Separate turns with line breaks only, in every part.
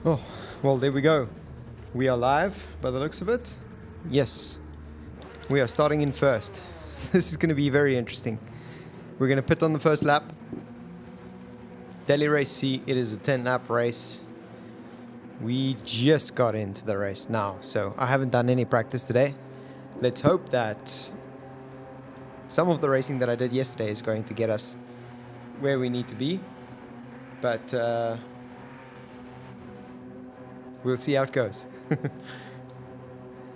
Oh, well, there we go. We are live by the looks of it. Yes, we are starting in first. This is going to be very interesting. We're going to pit on the first lap. Daily race C, it is a 10-lap race. We just got into the race now, so I haven't done any practice today. Let's hope that some of the racing that I did yesterday is going to get us where we need to be. But we'll see how it goes.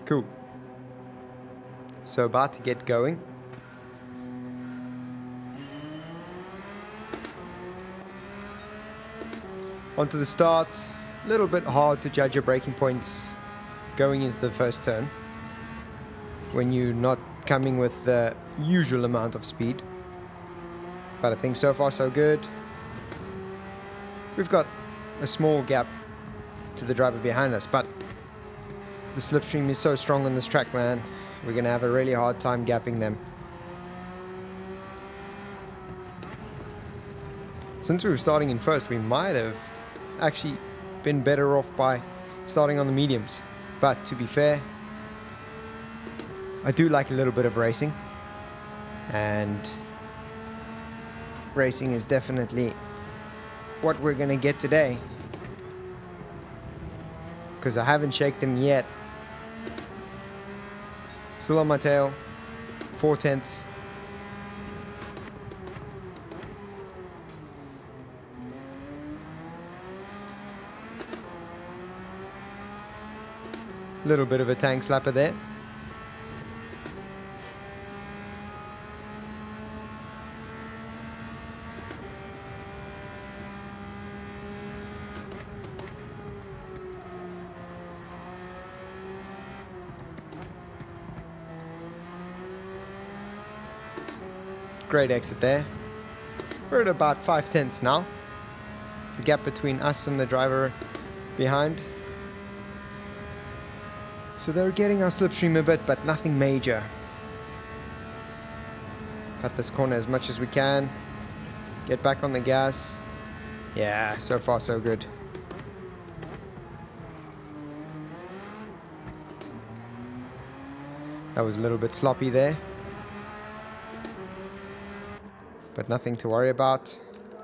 Cool. So about to get going. Onto the start. A little bit hard to judge your braking points going into the first turn when you're not coming with the usual amount of speed. But I think so far so good. We've got a small gap to the driver behind us, but the slipstream is so strong on this track, man. We're going to have a really hard time gapping them. Since we were starting in first, we might have actually been better off by starting on the mediums. But to be fair, I do like a little bit of racing. And racing is definitely what we're going to get today. Because I haven't shaked them yet. Still on my tail. 4/10. Little bit of a tank slapper there. Great exit there. We're at about 5/10 now. The gap between us and the driver behind. So they're getting our slipstream a bit, but nothing major. Cut this corner as much as we can. Get back on the gas. Yeah, so far so good. That was a little bit sloppy there. But nothing to worry about.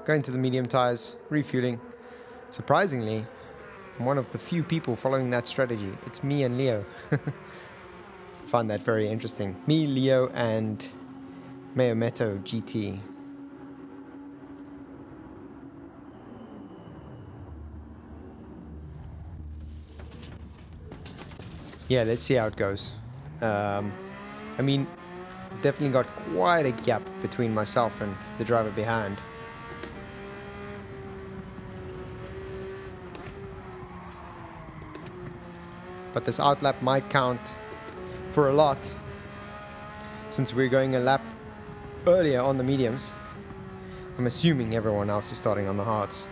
Going to the medium tires, refueling. Surprisingly, I'm one of the few people following that strategy. It's me and Leo. Find that very interesting. Me, Leo, and Mayometto GT. Yeah, let's see how it goes. I mean, definitely got quite a gap between myself and the driver behind. But this outlap might count for a lot since we're going a lap earlier on the mediums. I'm assuming everyone else is starting on the hards.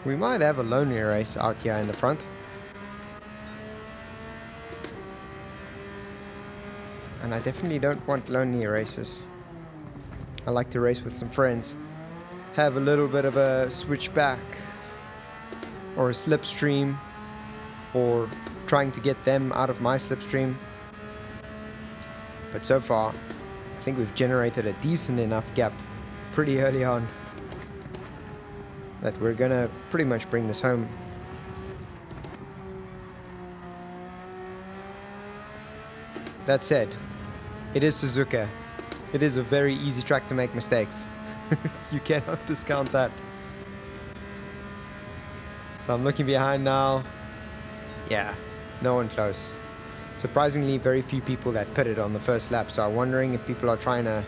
We might have a lonely race out here in the front. And I definitely don't want lonely races. I like to race with some friends. Have a little bit of a switchback or a slipstream, or trying to get them out of my slipstream. But so far, I think we've generated a decent enough gap pretty early on that we're gonna pretty much bring this home. That said, it is Suzuka. It is a very easy track to make mistakes. You cannot discount that. So I'm looking behind now. Yeah, no one close. Surprisingly, very few people that pitted on the first lap, so I'm wondering if people are trying to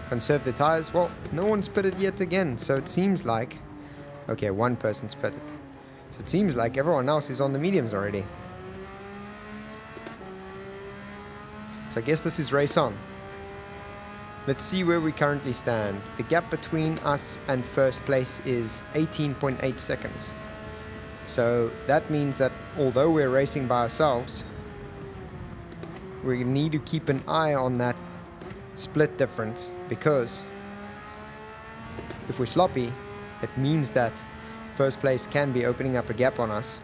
conserve their tires. Well, no one's pitted yet again, so it seems like... Okay, one person's pitted. So it seems like everyone else is on the mediums already. So I guess this is race on. Let's see where we currently stand. The gap between us and first place is 18.8 seconds. So that means that although we're racing by ourselves, we need to keep an eye on that split difference, because if we're sloppy, it means that first place can be opening up a gap on us,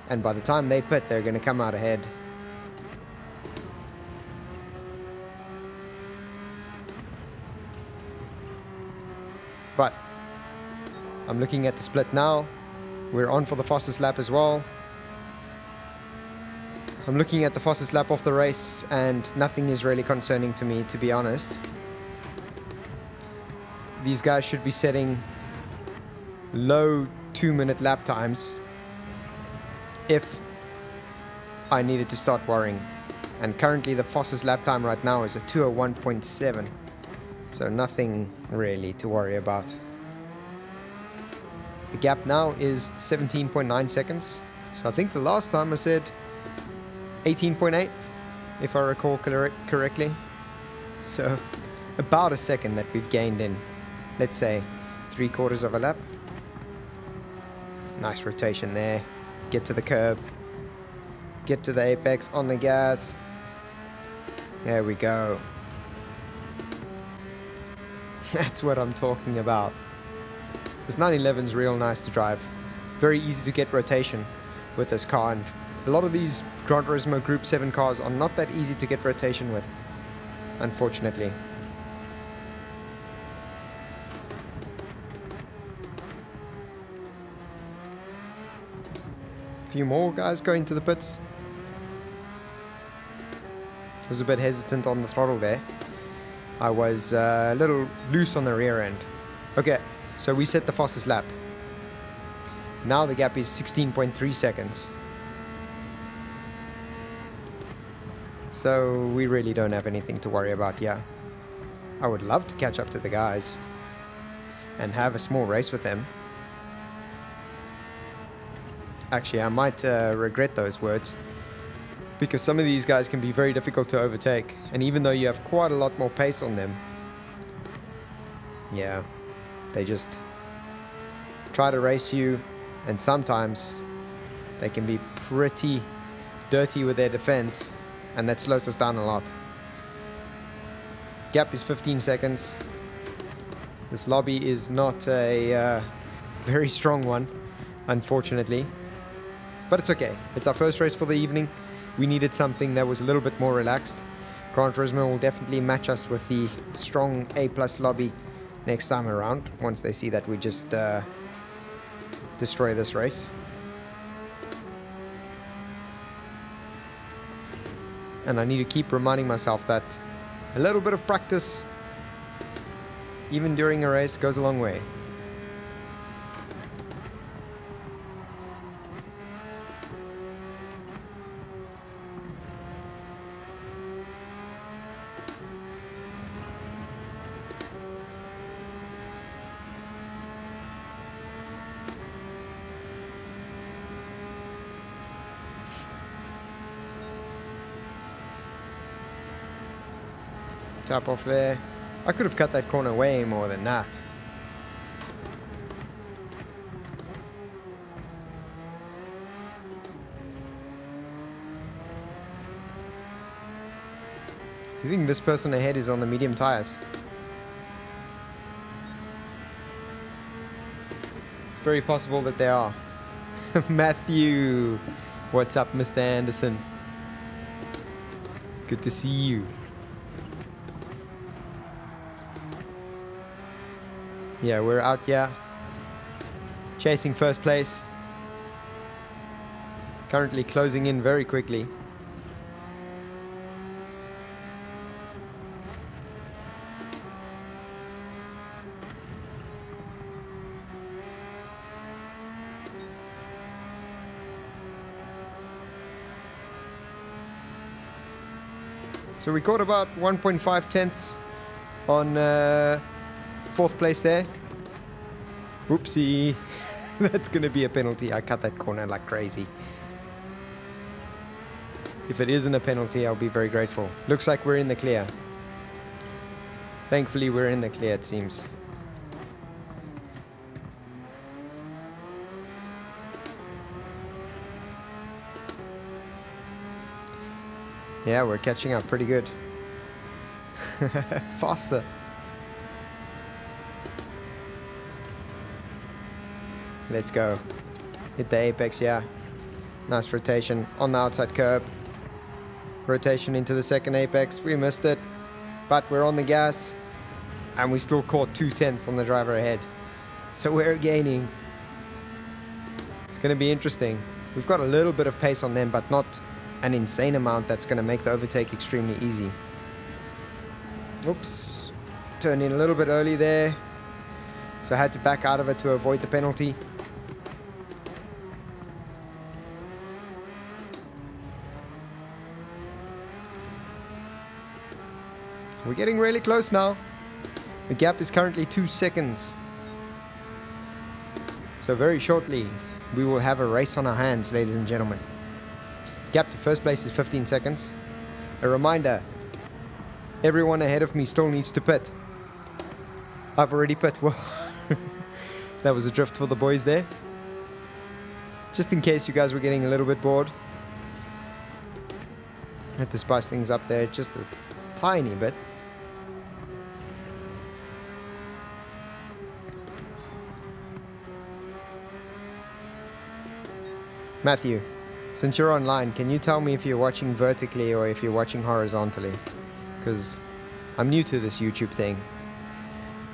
and by the time they pit, they're going to come out ahead. But I'm looking at the split now. We're on for the fastest lap as well. I'm looking at the fastest lap of the race, and nothing is really concerning to me, to be honest. These guys should be setting low 2-minute lap times if I needed to start worrying. And currently the fastest lap time right now is a 2:01.7. So nothing really to worry about. The gap now is 17.9 seconds. So I think the last time I said 18.8, if I recall correctly. So about a second that we've gained in, let's say, 3/4 of a lap. Nice rotation there. Get to the curb. Get to the apex on the gas. There we go. That's what I'm talking about. This 911 is real nice to drive. Very easy to get rotation with this car, and a lot of these Gran Turismo Group 7 cars are not that easy to get rotation with, unfortunately. A few more guys going to the pits. I was a bit hesitant on the throttle there. I was a little loose on the rear end. Okay, so we set the fastest lap. Now the gap is 16.3 seconds. So we really don't have anything to worry about here. I would love to catch up to the guys and have a small race with them. Actually, I might regret those words, because some of these guys can be very difficult to overtake, and even though you have quite a lot more pace on them, yeah, they just try to race you, and sometimes they can be pretty dirty with their defense, and that slows us down a lot. Gap is 15 seconds. This lobby is not a very strong one, unfortunately, but it's okay. It's our first race for the evening. We needed something that was a little bit more relaxed. Gran Turismo will definitely match us with the strong A+ lobby next time around, once they see that we just destroy this race. And I need to keep reminding myself that a little bit of practice, even during a race, goes a long way. Tap off there. I could have cut that corner way more than that. Do you think this person ahead is on the medium tires? It's very possible that they are. Matthew! What's up, Mr. Anderson? Good to see you. Yeah, we're out here chasing first place. Currently closing in very quickly. So we caught about 1.5 tenths on 4th place there. Whoopsie. That's going to be a penalty. I cut that corner like crazy. If it isn't a penalty, I'll be very grateful. Looks like we're in the clear. Thankfully, we're in the clear, it seems. Yeah, we're catching up pretty good. Faster. Let's go. Hit the apex, yeah. Nice rotation on the outside curb. Rotation into the second apex. We missed it, but we're on the gas. And we still caught 2/10 on the driver ahead. So we're gaining. It's going to be interesting. We've got a little bit of pace on them, but not an insane amount that's going to make the overtake extremely easy. Oops. Turned in a little bit early there. So I had to back out of it to avoid the penalty. We're getting really close now. The gap is currently 2 seconds. So very shortly, we will have a race on our hands, ladies and gentlemen. Gap to first place is 15 seconds. A reminder, everyone ahead of me still needs to pit. I've already pit. Whoa. That was a drift for the boys there. Just in case you guys were getting a little bit bored. I had to spice things up there just a tiny bit. Matthew, since you're online, can you tell me if you're watching vertically or if you're watching horizontally? Because I'm new to this YouTube thing.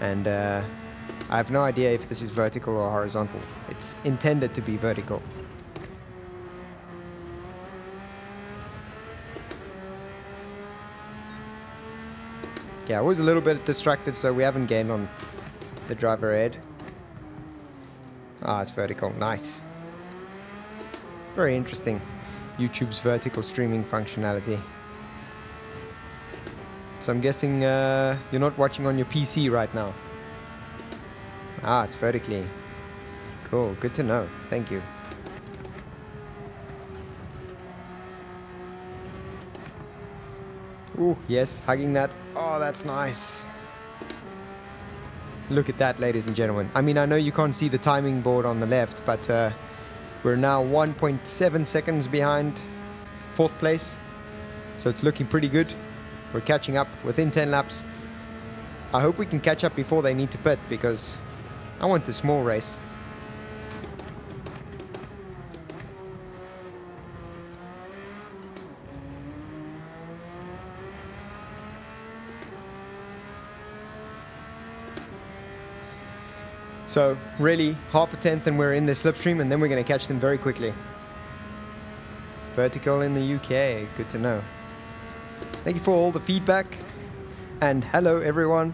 And I have no idea if this is vertical or horizontal. It's intended to be vertical. Yeah, I was a little bit distracted, so we haven't gained on the driver ahead. Ah, it's vertical. Nice. Very interesting. YouTube's vertical streaming functionality. So I'm guessing you're not watching on your PC right now. Ah, it's vertically. Cool, good to know. Thank you. Ooh, yes, hugging that. Oh, that's nice. Look at that, ladies and gentlemen. I mean, I know you can't see the timing board on the left, but we're now 1.7 seconds behind 4th place. So it's looking pretty good. We're catching up within 10 laps. I hope we can catch up before they need to pit, because I want a small race. So really, half a tenth and we're in the slipstream, and then we're going to catch them very quickly. Vertical in the UK, good to know. Thank you for all the feedback. And hello everyone.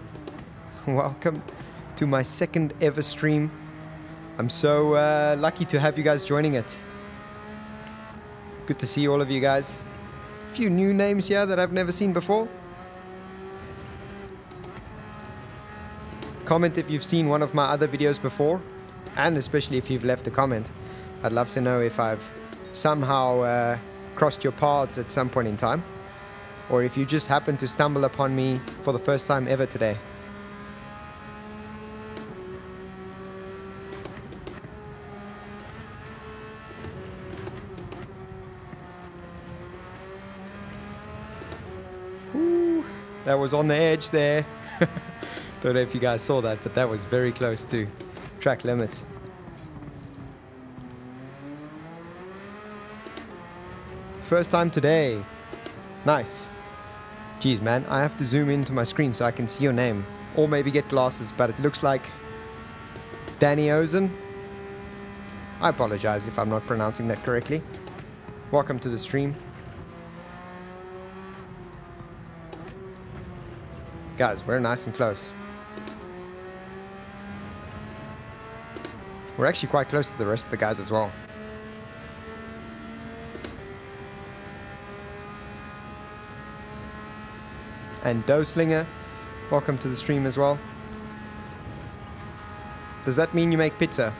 Welcome to my 2nd ever stream. I'm so lucky to have you guys joining it. Good to see all of you guys. A few new names here that I've never seen before. Comment if you've seen one of my other videos before, and especially if you've left a comment. I'd love to know if I've somehow crossed your paths at some point in time, or if you just happened to stumble upon me for the first time ever today. Ooh, that was on the edge there. Don't know if you guys saw that, but that was very close to track limits. First time today. Nice. Jeez, man, I have to zoom into my screen so I can see your name. Or maybe get glasses, but it looks like Danny Ozen. I apologize if I'm not pronouncing that correctly. Welcome to the stream. Guys, we're nice and close. We're actually quite close to the rest of the guys as well. And Doslinger, welcome to the stream as well. Does that mean you make pizza?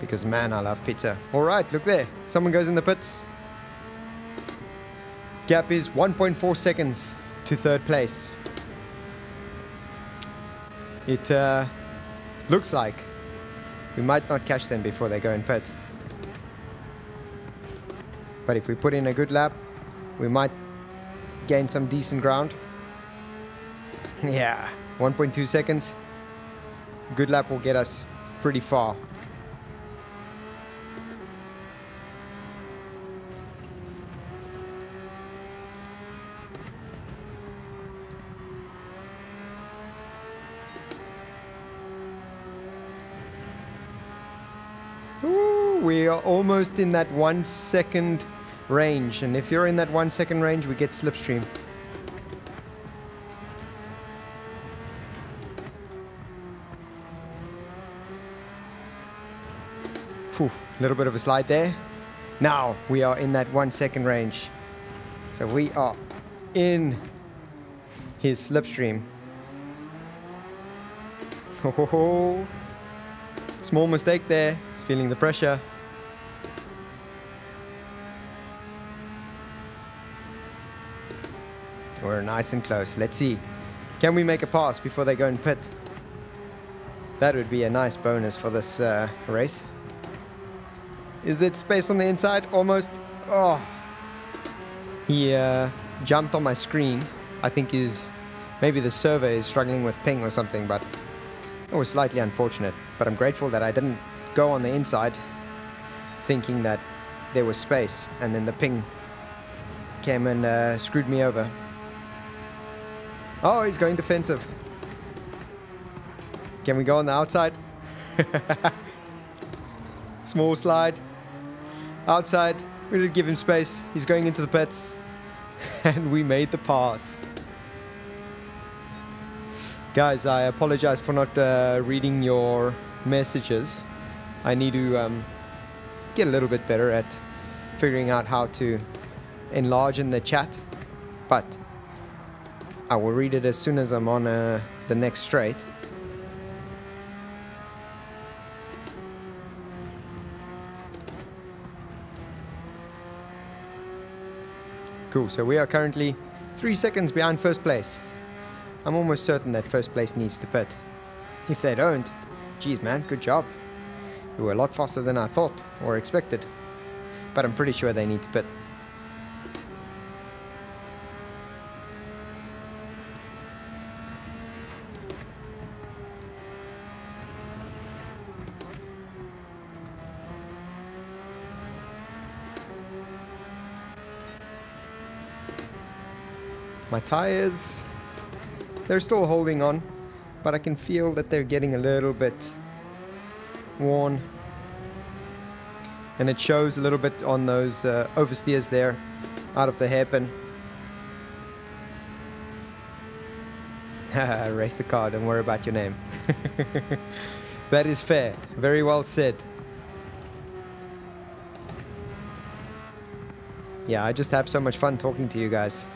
because, man, I love pizza. All right, look there. Someone goes in the pits. Gap is 1.4 seconds to third place. It looks like we might not catch them before they go in pit. But if we put in a good lap, we might gain some decent ground. Yeah, 1.2 seconds. Good lap will get us pretty far. Ooh, we are almost in that 1 second range, and if you're in that 1 second range, we get slipstream. A little bit of a slide there. Now we are in that 1 second range, so we are in his slipstream. Oh, small mistake there. He's feeling the pressure. We're nice and close. Let's see. Can we make a pass before they go in pit? That would be a nice bonus for this race. Is there space on the inside? Almost. Oh. He jumped on my screen. I think maybe the server is struggling with ping or something, but it was slightly unfortunate. But I'm grateful that I didn't go on the inside thinking that there was space, and then the ping came and screwed me over. Oh, he's going defensive. Can we go on the outside? Small slide. Outside. We did give him space. He's going into the pits. And we made the pass. Guys, I apologize for not reading your messages. I need to get a little bit better at figuring out how to enlarge in the chat. But I will read it as soon as I'm on the next straight. Cool, so we are currently 3 seconds behind first place. I'm almost certain that first place needs to pit. If they don't, geez man, good job. You were a lot faster than I thought or expected. But I'm pretty sure they need to pit. My tires, they're still holding on, but I can feel that they're getting a little bit worn. And it shows a little bit on those oversteers there, out of the hairpin. Race the car, don't worry about your name. That is fair, very well said. Yeah, I just have so much fun talking to you guys.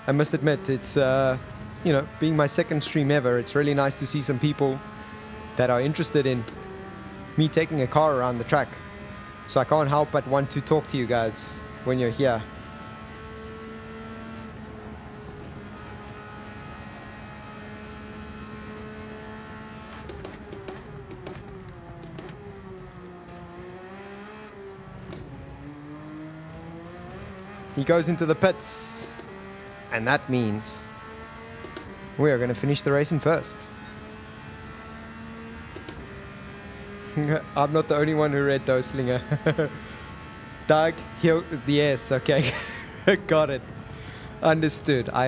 I must admit, it's, you know, being my second stream ever, it's really nice to see some people that are interested in me taking a car around the track. So I can't help but want to talk to you guys when you're here. He goes into the pits. And that means we are going to finish the race in first. I'm not the only one who read Doslinger. Doug, yes, okay. Got it. Understood. I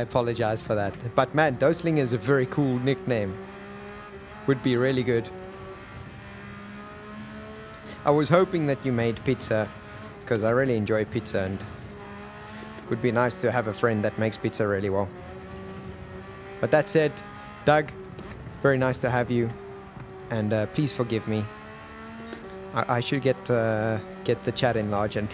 apologize for that. But man, Doslinger is a very cool nickname. Would be really good. I was hoping that you made pizza, because I really enjoy pizza, and would be nice to have a friend that makes pizza really well. But that said, Doug, very nice to have you, and please forgive me. I should get the chat enlarged. And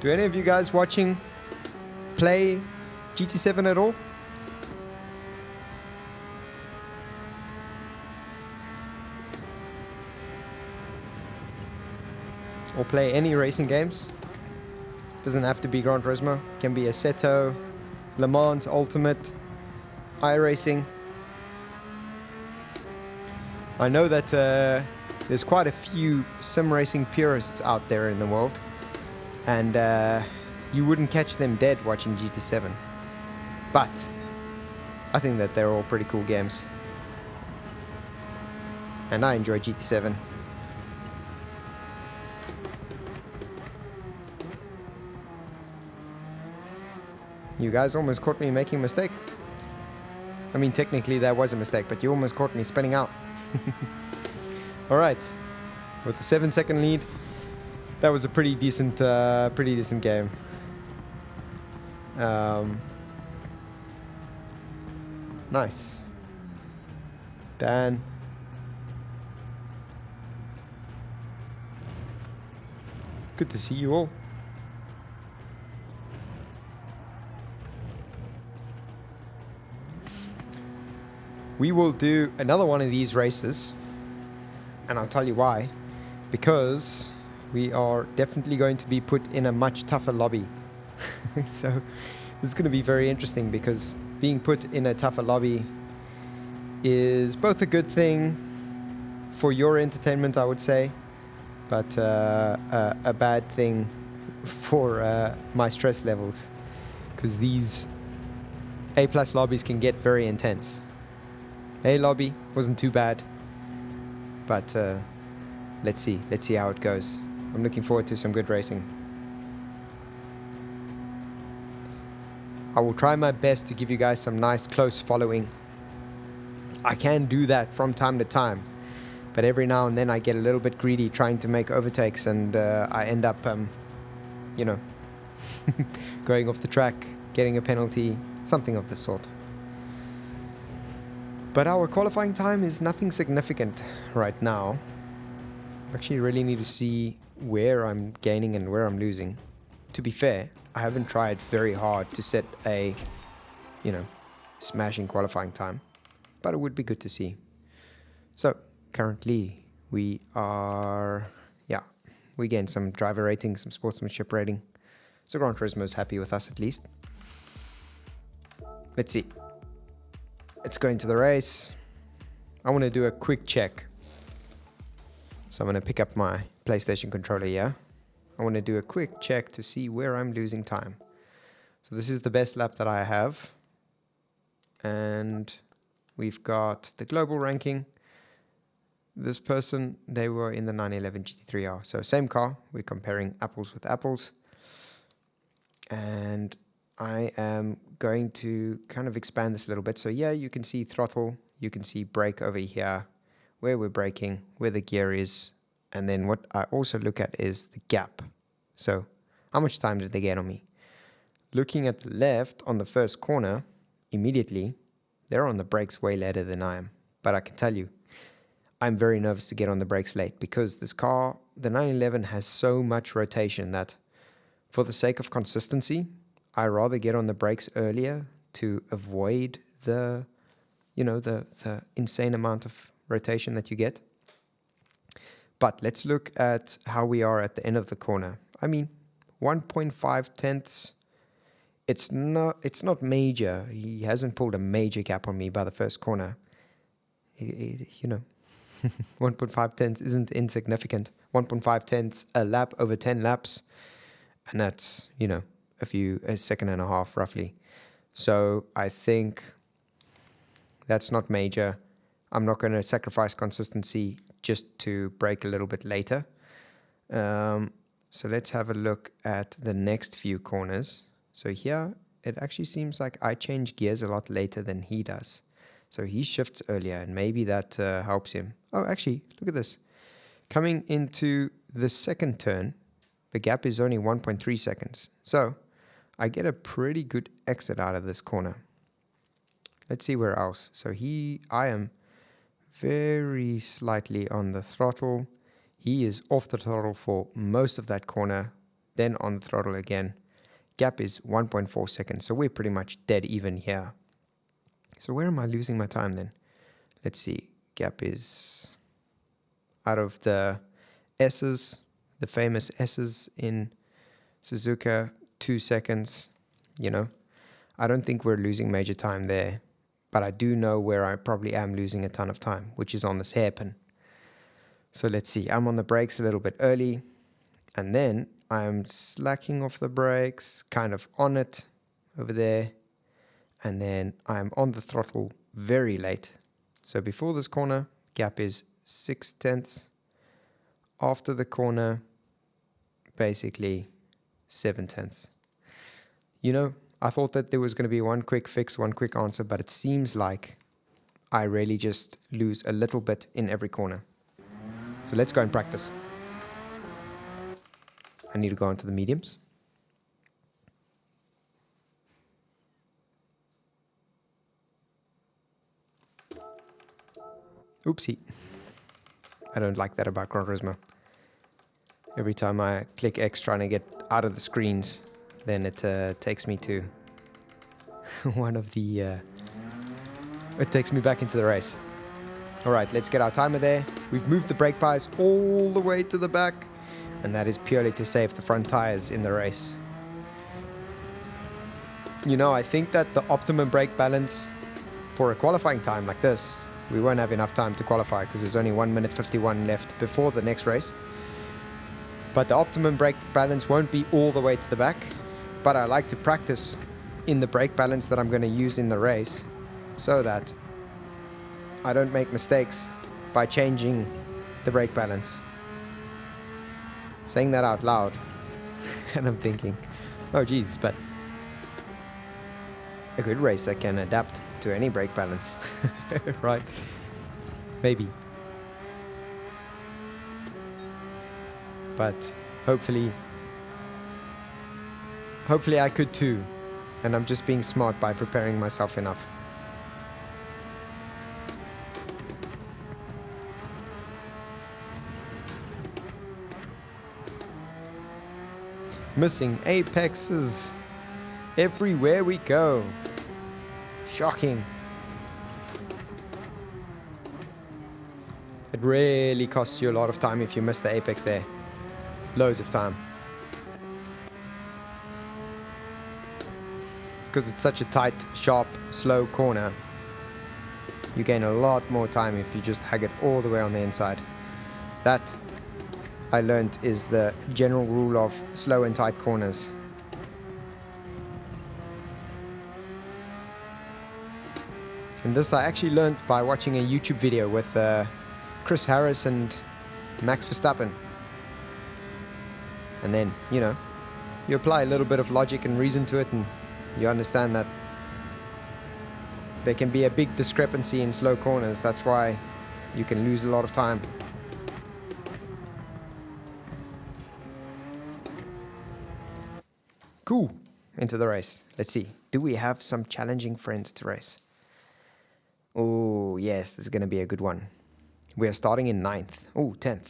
Do any of you guys watching play GT7 at all? Or play any racing games? Doesn't have to be Gran Turismo. Can be Assetto, Le Mans Ultimate, iRacing. I know that there's quite a few sim racing purists out there in the world, and you wouldn't catch them dead watching GT7. But I think that they're all pretty cool games, and I enjoy GT7. You guys almost caught me making a mistake. I mean, technically that was a mistake, but you almost caught me spinning out. Alright, with a 7-second lead, that was a pretty decent game. Nice. Dan. Good to see you all. We will do another one of these races, and I'll tell you why. Because we are definitely going to be put in a much tougher lobby. So this is going to be very interesting, because being put in a tougher lobby is both a good thing for your entertainment, I would say, but a bad thing for my stress levels, because these A+ lobbies can get very intense. A lobby wasn't too bad, but let's see how it goes. I'm looking forward to some good racing. I will try my best to give you guys some nice close following. I can do that from time to time, but every now and then I get a little bit greedy trying to make overtakes, and I end up you know, going off the track, getting a penalty, something of the sort. But our qualifying time is nothing significant right now. Actually, really need to see where I'm gaining and where I'm losing. To be fair, I haven't tried very hard to set a, you know, smashing qualifying time, but it would be good to see. So currently we are, we gained some driver rating, some sportsmanship rating. So Gran Turismo is happy with us at least. Let's see. Let's go into the race. I want to do a quick check. So I'm going to pick up my PlayStation controller here. I want to do a quick check to see where I'm losing time. So this is the best lap that I have. And we've got the global ranking. This person, they were in the 911 GT3R. So same car. We're comparing apples with apples. And I am going to kind of expand this a little bit. So yeah, you can see throttle, you can see brake over here, where we're braking, where the gear is. And then what I also look at is the gap. So how much time did they get on me? Looking at the left on the first corner, immediately, they're on the brakes way later than I am. But I can tell you, I'm very nervous to get on the brakes late, because this car, the 911, has so much rotation that for the sake of consistency, I rather get on the brakes earlier to avoid the, the insane amount of rotation that you get. But let's look at how we are at the end of the corner. I mean, 1.5 tenths. It's not major. He hasn't pulled a major gap on me by the first corner. 1.5 tenths isn't insignificant. 1.5 tenths a lap over 10 laps, and that's a second and a half roughly. So I think that's not major. I'm not going to sacrifice consistency just to brake a little bit later. So let's have a look at the next few corners. So here it actually seems like I change gears a lot later than he does. So he shifts earlier, and maybe that helps him. Oh, actually, look at this. Coming into the second turn, the gap is only 1.3 seconds. So I get a pretty good exit out of this corner. Let's see where else. So I am very slightly on the throttle. He is off the throttle for most of that corner. then on the throttle again. Gap is 1.4 seconds, so we're pretty much dead even here. So where am I losing my time then? Let's see. Gap is out of the S's, the famous S's in Suzuka, 2 seconds. You know, I don't think we're losing major time there, but I do know where I probably am losing a ton of time, which is on this hairpin. So let's see. I'm on the brakes a little bit early, and then I'm slacking off the brakes, kind of on it over there, and then I'm on the throttle very late. So before this corner, gap is 0.6. After the corner, basically 0.7. You know, I thought that there was going to be one quick fix, one quick answer, but it seems like I really just lose a little bit in every corner. So let's go and practice. I need to go onto the mediums. Oopsie. I don't like that about Gran Turismo. Every time I click X trying to get out of the screens, then it takes me to one of the... it takes me back into the race. Alright, let's get our timer there. We've moved the brake pies all the way to the back, and that is purely to save the front tires in the race. You know, I think that the optimum brake balance for a qualifying time like this, we won't have enough time to qualify because there's only 1 minute 51 left before the next race. But the optimum brake balance won't be all the way to the back, but I like to practice in the brake balance that I'm going to use in the race so that I don't make mistakes by changing the brake balance. Saying that out loud, and I'm thinking, oh geez, but a good racer can adapt to any brake balance, right? Maybe. But hopefully I could too, and I'm just being smart by preparing myself enough. Missing apexes everywhere we go. Shocking. It really costs you a lot of time if you miss the apex there. Loads of time. Because it's such a tight, sharp, slow corner, you gain a lot more time if you just hug it all the way on the inside. That, I learned, is the general rule of slow and tight corners. And this I actually learned by watching a YouTube video with Chris Harris and Max Verstappen. And then, you know, you apply a little bit of logic and reason to it, and you understand that there can be a big discrepancy in slow corners. That's why you can lose a lot of time. Cool. Into the race. Let's see. Do we have some challenging friends to race? Oh, yes. This is going to be a good one. We are starting in 9th. Oh, 10th.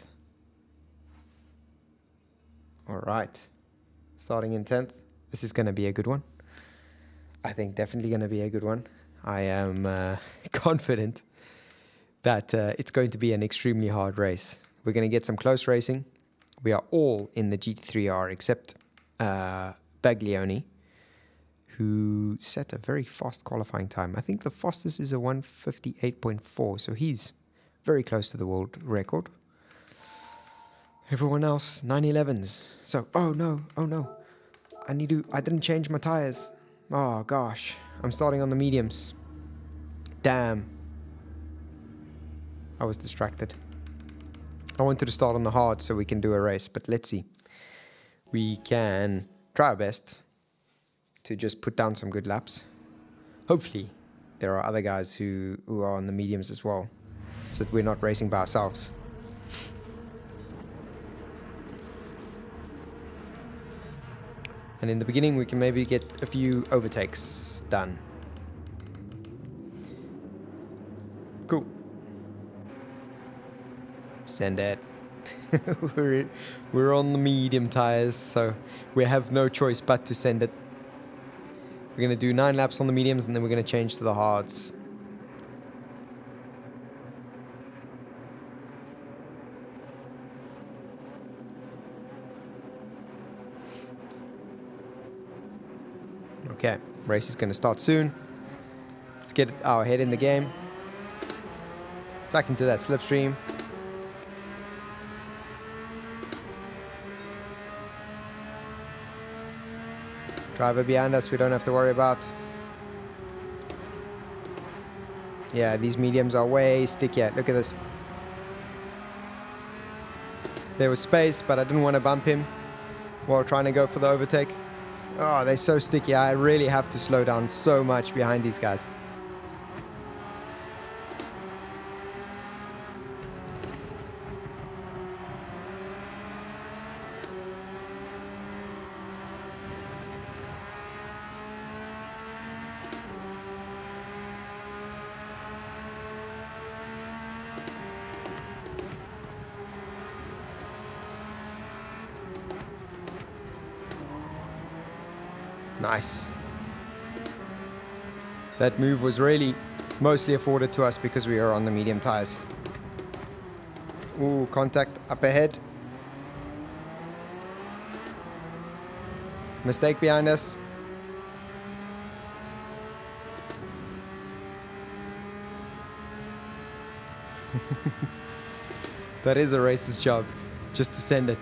All right. Starting in 10th. This is going to be a good one. I think definitely going to be a good one. I am confident that it's going to be an extremely hard race. We're going to get some close racing. We are all in the GT3R except Baglioni, who set a very fast qualifying time. I think the fastest is a 1:58.4, so he's very close to the world record. Everyone else, 911s. So, oh no, I didn't change my tires. Oh gosh, I'm starting on the mediums. Damn. I was distracted. I wanted to start on the hard so we can do a race, but let's see. We can try our best to just put down some good laps. Hopefully, there are other guys who are on the mediums as well, so that we're not racing by ourselves. And in the beginning, we can maybe get a few overtakes done. Cool. Send it. we're on the medium tires, so we have no choice but to send it. We're going to do 9 laps on the mediums, and then we're going to change to the hards. Okay, race is going to start soon. Let's get our head in the game. Back into that slipstream. Driver behind us, we don't have to worry about. Yeah, these mediums are way stickier. Look at this. There was space, but I didn't want to bump him while trying to go for the overtake. Oh, they're so sticky. I really have to slow down so much behind these guys. Nice. That move was really mostly afforded to us because we are on the medium tires. Ooh, contact up ahead. Mistake behind us. That is a racer's job, just to send it.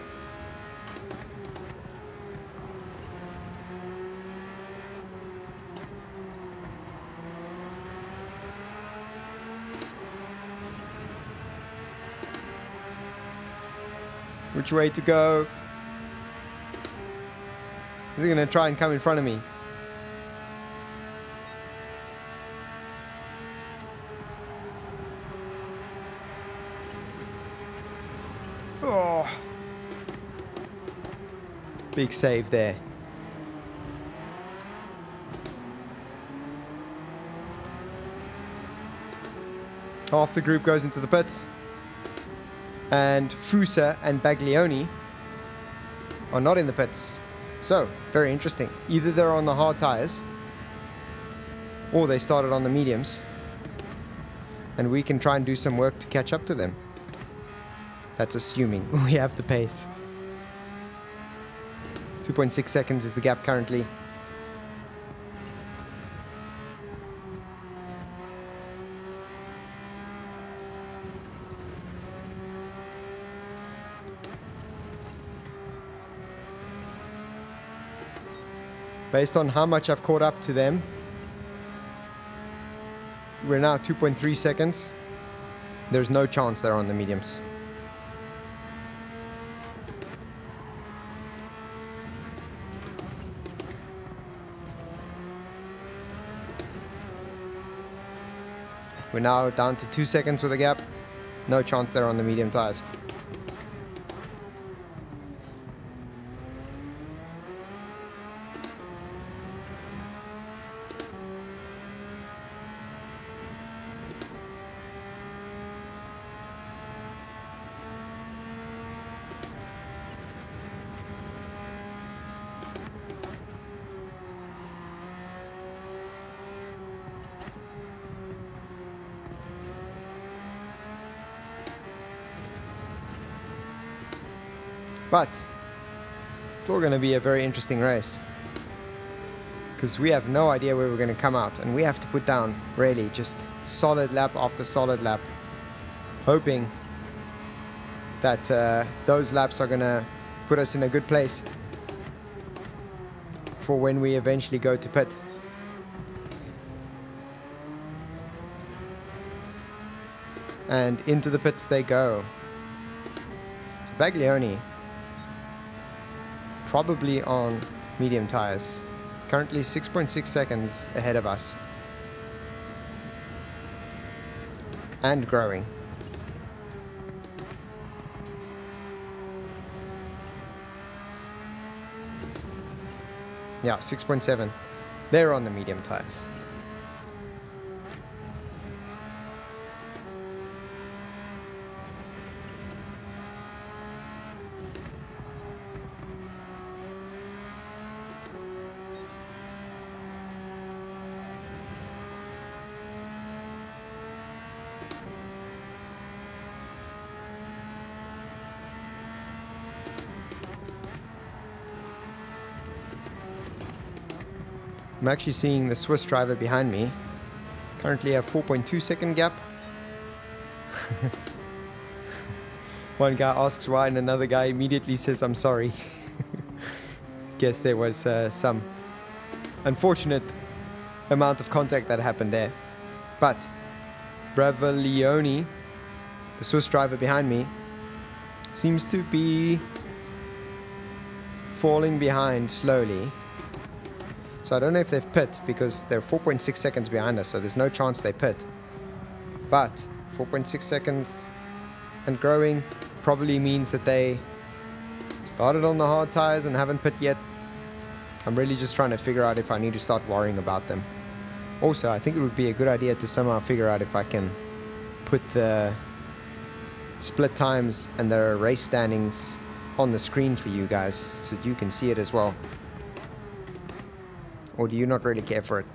Which way to go? Is he gonna try and come in front of me? Oh. Big save there. Half the group goes into the pits. And Fusa and Baglioni are not in the pits. So, very interesting. Either they're on the hard tires, or they started on the mediums. And we can try and do some work to catch up to them. That's assuming we have the pace. 2.6 seconds is the gap currently. Based on how much I've caught up to them, we're now 2.3 seconds. There's no chance they're on the mediums. We're now down to 2 seconds with a gap. No chance they're on the medium tires. But still going to be a very interesting race, because we have no idea where we're going to come out, and we have to put down really just solid lap after solid lap, hoping that those laps are going to put us in a good place for when we eventually go to pit. And into the pits they go. So Baglioni probably on medium tires. Currently 6.6 seconds ahead of us. And growing. Yeah, 6.7. They're on the medium tires. I'm actually seeing the Swiss driver behind me. Currently a 4.2 second gap. One guy asks why and another guy immediately says, I'm sorry. Guess there was some unfortunate amount of contact that happened there. But Bravo-Leone, the Swiss driver behind me, seems to be falling behind slowly. So I don't know if they've pit because they're 4.6 seconds behind us, so there's no chance they pit. But 4.6 seconds and growing probably means that they started on the hard tires and haven't pit yet. I'm really just trying to figure out if I need to start worrying about them. Also, I think it would be a good idea to somehow figure out if I can put the split times and the race standings on the screen for you guys so that you can see it as well. Or do you not really care for it?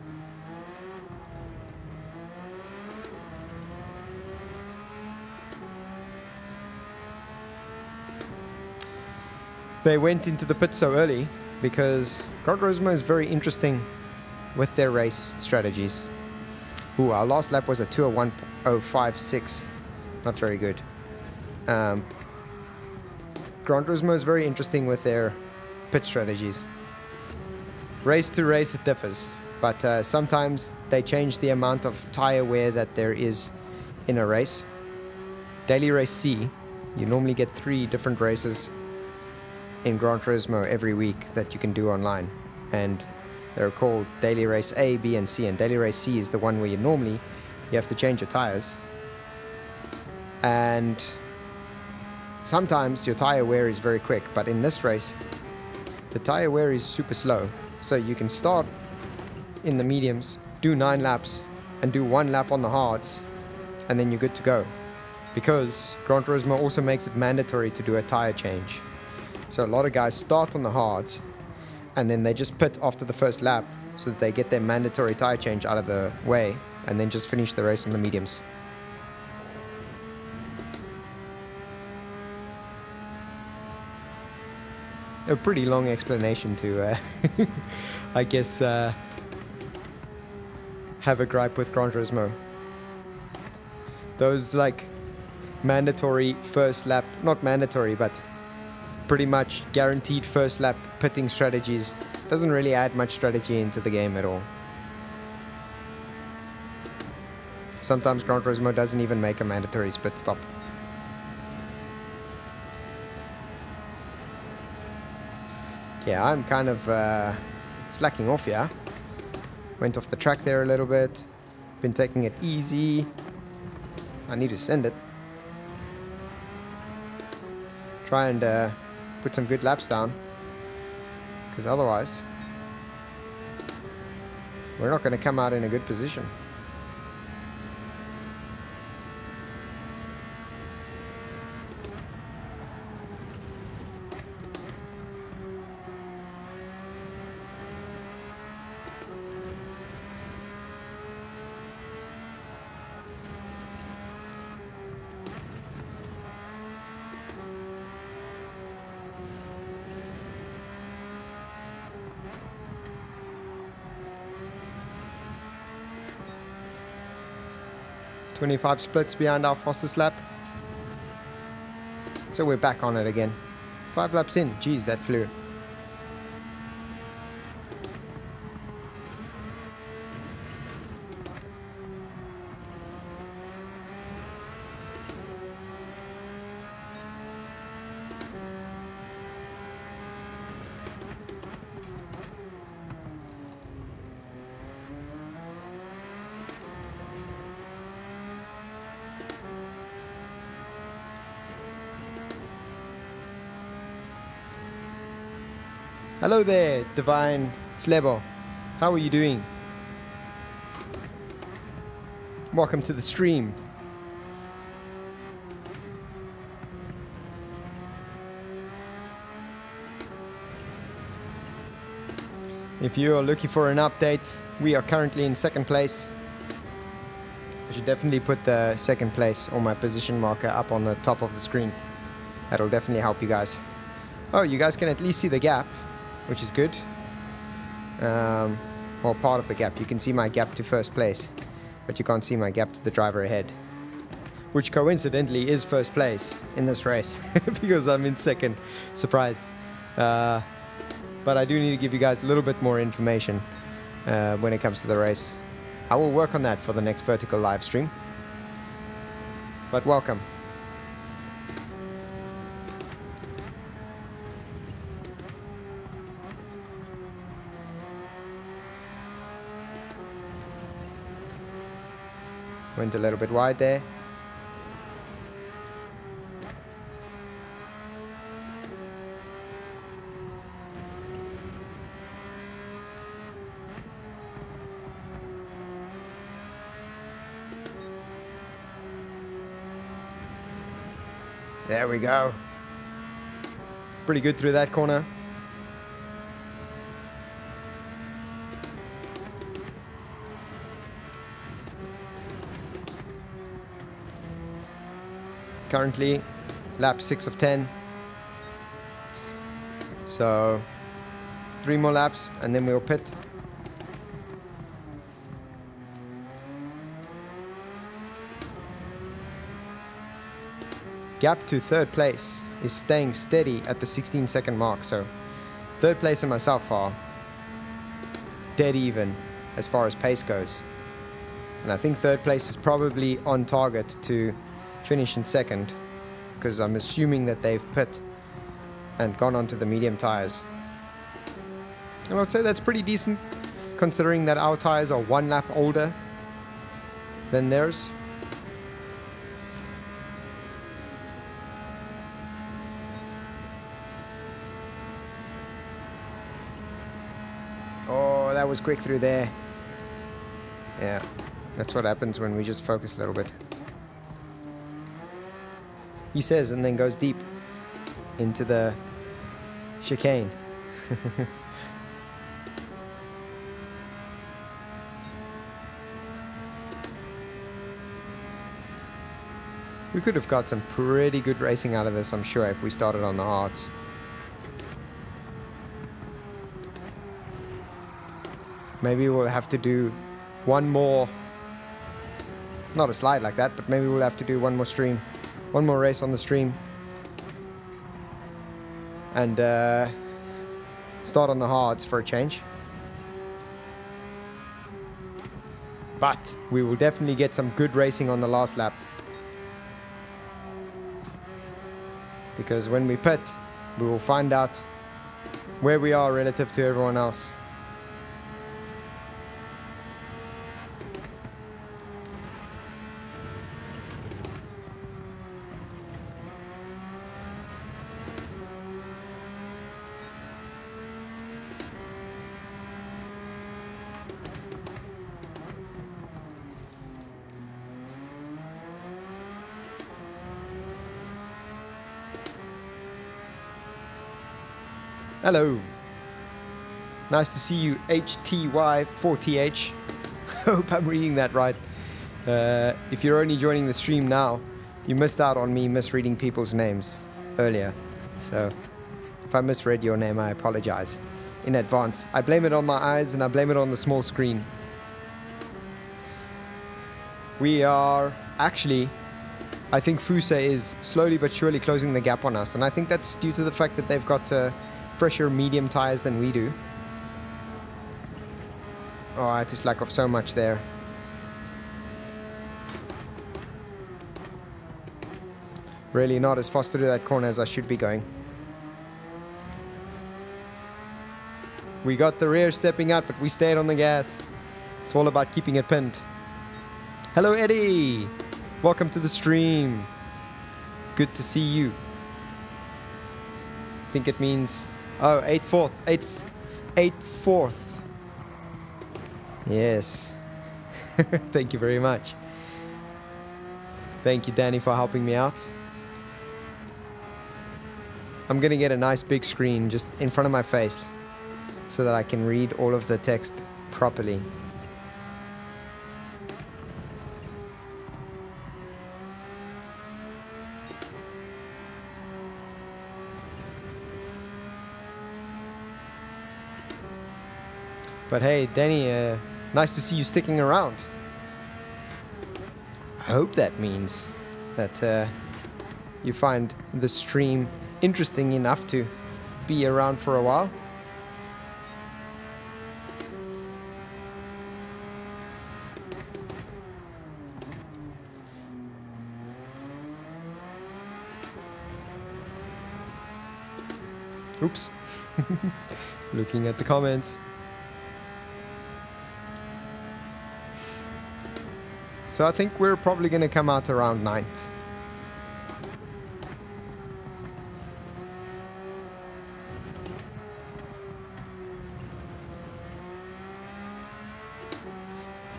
They went into the pit so early because Gran Turismo is very interesting with their race strategies. Ooh, our last lap was a 2:01.056. Not very good. Gran Turismo is very interesting with their pit strategies. Race to race it differs, but sometimes they change the amount of tire wear that there is in a race. Daily Race C, you normally get 3 different races in Gran Turismo every week that you can do online, and they're called Daily Race A, B and C, and Daily Race C is the one where you have to change your tires, and sometimes your tire wear is very quick, but in this race the tire wear is super slow. So you can start in the mediums, do 9 laps, and do 1 lap on the hards, and then you're good to go. Because Gran Turismo also makes it mandatory to do a tire change. So a lot of guys start on the hards, and then they just pit after the first lap, so that they get their mandatory tire change out of the way, and then just finish the race on the mediums. A pretty long explanation to, I guess, have a gripe with Gran Turismo. Those, like, mandatory first lap, not mandatory, but pretty much guaranteed first lap pitting strategies doesn't really add much strategy into the game at all. Sometimes Gran Turismo doesn't even make a mandatory pit stop. Yeah, I'm kind of slacking off here. Went off the track there a little bit. Been taking it easy. I need to send it. Try and put some good laps down. Because otherwise, we're not going to come out in a good position. .25 splits behind our fastest lap. So we're back on it again. 5 laps in. Geez, that flew. Hello there, Divine Slebo. How are you doing? Welcome to the stream. If you are looking for an update, we are currently in 2nd place. I should definitely put the 2nd place or my position marker up on the top of the screen. That'll definitely help you guys. Oh, you guys can at least see the gap, which is good. Or part of the gap. You can see my gap to first place, but you can't see my gap to the driver ahead. Which coincidentally is first place in this race, because I'm in second. Surprise. But I do need to give you guys a little bit more information when it comes to the race. I will work on that for the next vertical live stream. But welcome. Went a little bit wide there. There we go. Pretty good through that corner. Currently, lap 6 of 10. So, 3 more laps and then we'll pit. Gap to third place is staying steady at the 16-second mark. So, third place and myself are dead even as far as pace goes. And I think third place is probably on target to finish in second, because I'm assuming that they've pit and gone onto the medium tires. And I would say that's pretty decent, considering that our tires are 1 lap older than theirs. Oh, that was quick through there. Yeah, that's what happens when we just focus a little bit. He says, and then goes deep into the chicane. We could have got some pretty good racing out of this, I'm sure, if we started on the hards. Maybe we'll have to do one more, not a slide like that, but maybe we'll have to do one more stream. One more race on the stream. And start on the hards for a change. But we will definitely get some good racing on the last lap. Because when we pit, we will find out where we are relative to everyone else. Hello. Nice to see you, HTY4TH. Hope I'm reading that right. If you're only joining the stream now, you missed out on me misreading people's names earlier. So if I misread your name, I apologize in advance. I blame it on my eyes and I blame it on the small screen. We are actually, I think Fuse is slowly but surely closing the gap on us. And I think that's due to the fact that they've got fresher medium tires than we do. Oh, I just lack off so much there. Really not as fast through that corner as I should be going. We got the rear stepping out, but we stayed on the gas. It's all about keeping it pinned. Hello, Eddie. Welcome to the stream. Good to see you. I think it means... Oh, 8/4. 8/4. Yes. Thank you very much. Thank you, Danny, for helping me out. I'm going to get a nice big screen just in front of my face so that I can read all of the text properly. But hey, Danny, nice to see you sticking around. I hope that means that you find the stream interesting enough to be around for a while. Oops. Looking at the comments. So I think we're probably going to come out around 9th.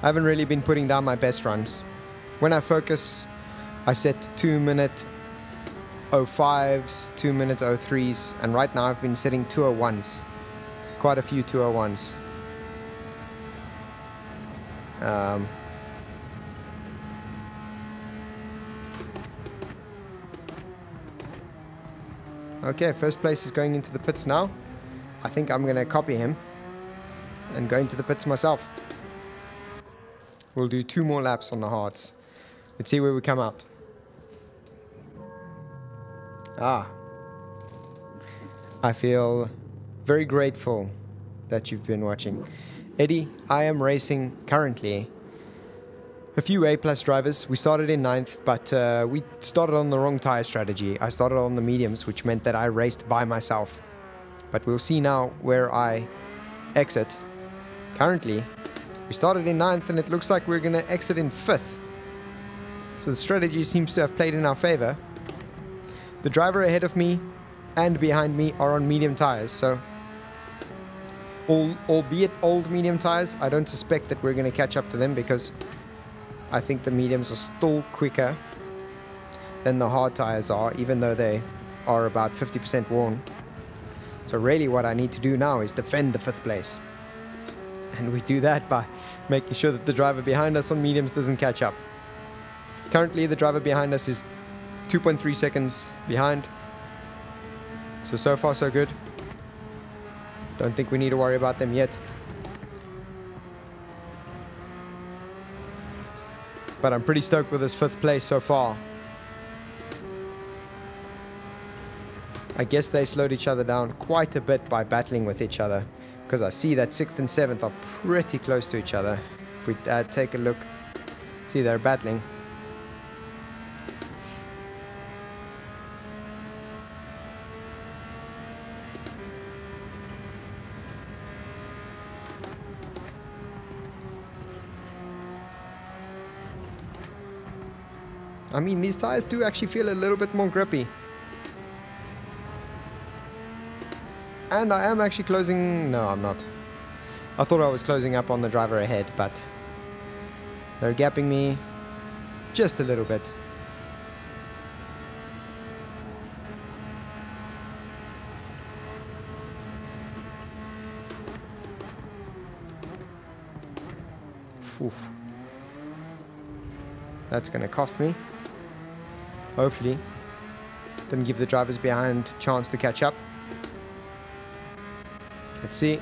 I haven't really been putting down my best runs. When I focus, I set 2-minute 05s, 2-minute 03s, and right now I've been setting 201s. Quite a few 201s. Okay, first place is going into the pits now. I think I'm going to copy him and go into the pits myself. We'll do 2 more laps on the hards. Let's see where we come out. I feel very grateful that you've been watching. Eddie, I am racing currently a few A-plus drivers. We started in 9th, but we started on the wrong tire strategy. I started on the mediums, which meant that I raced by myself. But we'll see now where I exit. Currently, we started in 9th, and it looks like we're going to exit in 5th. So the strategy seems to have played in our favor. The driver ahead of me and behind me are on medium tires, so albeit old medium tires, I don't suspect that we're going to catch up to them because I think the mediums are still quicker than the hard tires are, even though they are about 50% worn. So really what I need to do now is defend the 5th place. And we do that by making sure that the driver behind us on mediums doesn't catch up. Currently the driver behind us is 2.3 seconds behind. So far so good. Don't think we need to worry about them yet. But I'm pretty stoked with this 5th place so far. I guess they slowed each other down quite a bit by battling with each other, because I see that 6th and 7th are pretty close to each other. If we take a look, see they're battling. I mean, these tires do actually feel a little bit more grippy. And I am actually closing... No, I'm not. I thought I was closing up on the driver ahead, but they're gapping me just a little bit. Oof. That's going to cost me. Hopefully. Didn't give the drivers behind a chance to catch up. Let's see.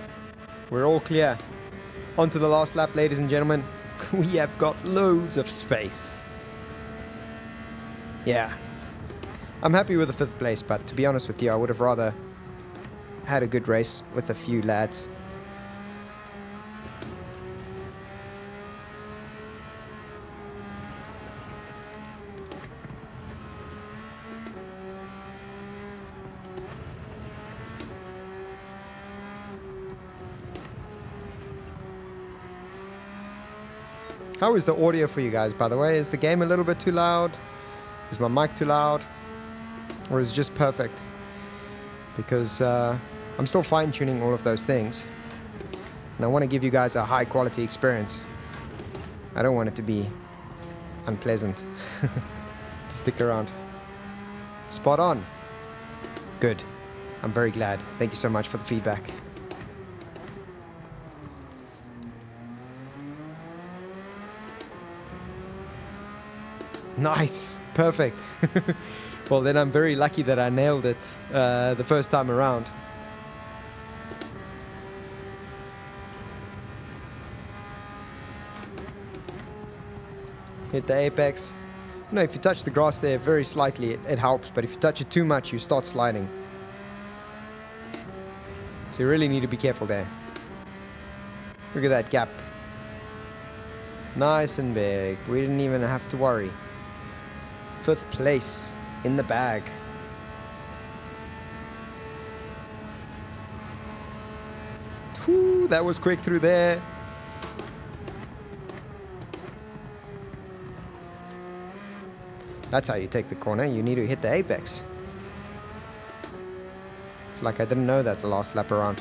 We're all clear. On to the last lap, ladies and gentlemen. We have got loads of space. Yeah. I'm happy with the 5th place, but to be honest with you, I would have rather had a good race with a few lads. How is the audio for you guys, by the way? Is the game a little bit too loud? Is my mic too loud? Or is it just perfect? Because I'm still fine-tuning all of those things. And I want to give you guys a high-quality experience. I don't want it to be unpleasant to stick around. Spot on. Good. I'm very glad. Thank you so much for the feedback. Nice. Perfect. Well, then I'm very lucky that I nailed it the first time around. Hit the apex. No, if you touch the grass there very slightly, it helps. But if you touch it too much, you start sliding. So you really need to be careful there. Look at that gap. Nice and big. We didn't even have to worry. 5th place in the bag. Whew, that was quick through there. That's how you take the corner. You need to hit the apex. It's like I didn't know that the last lap around.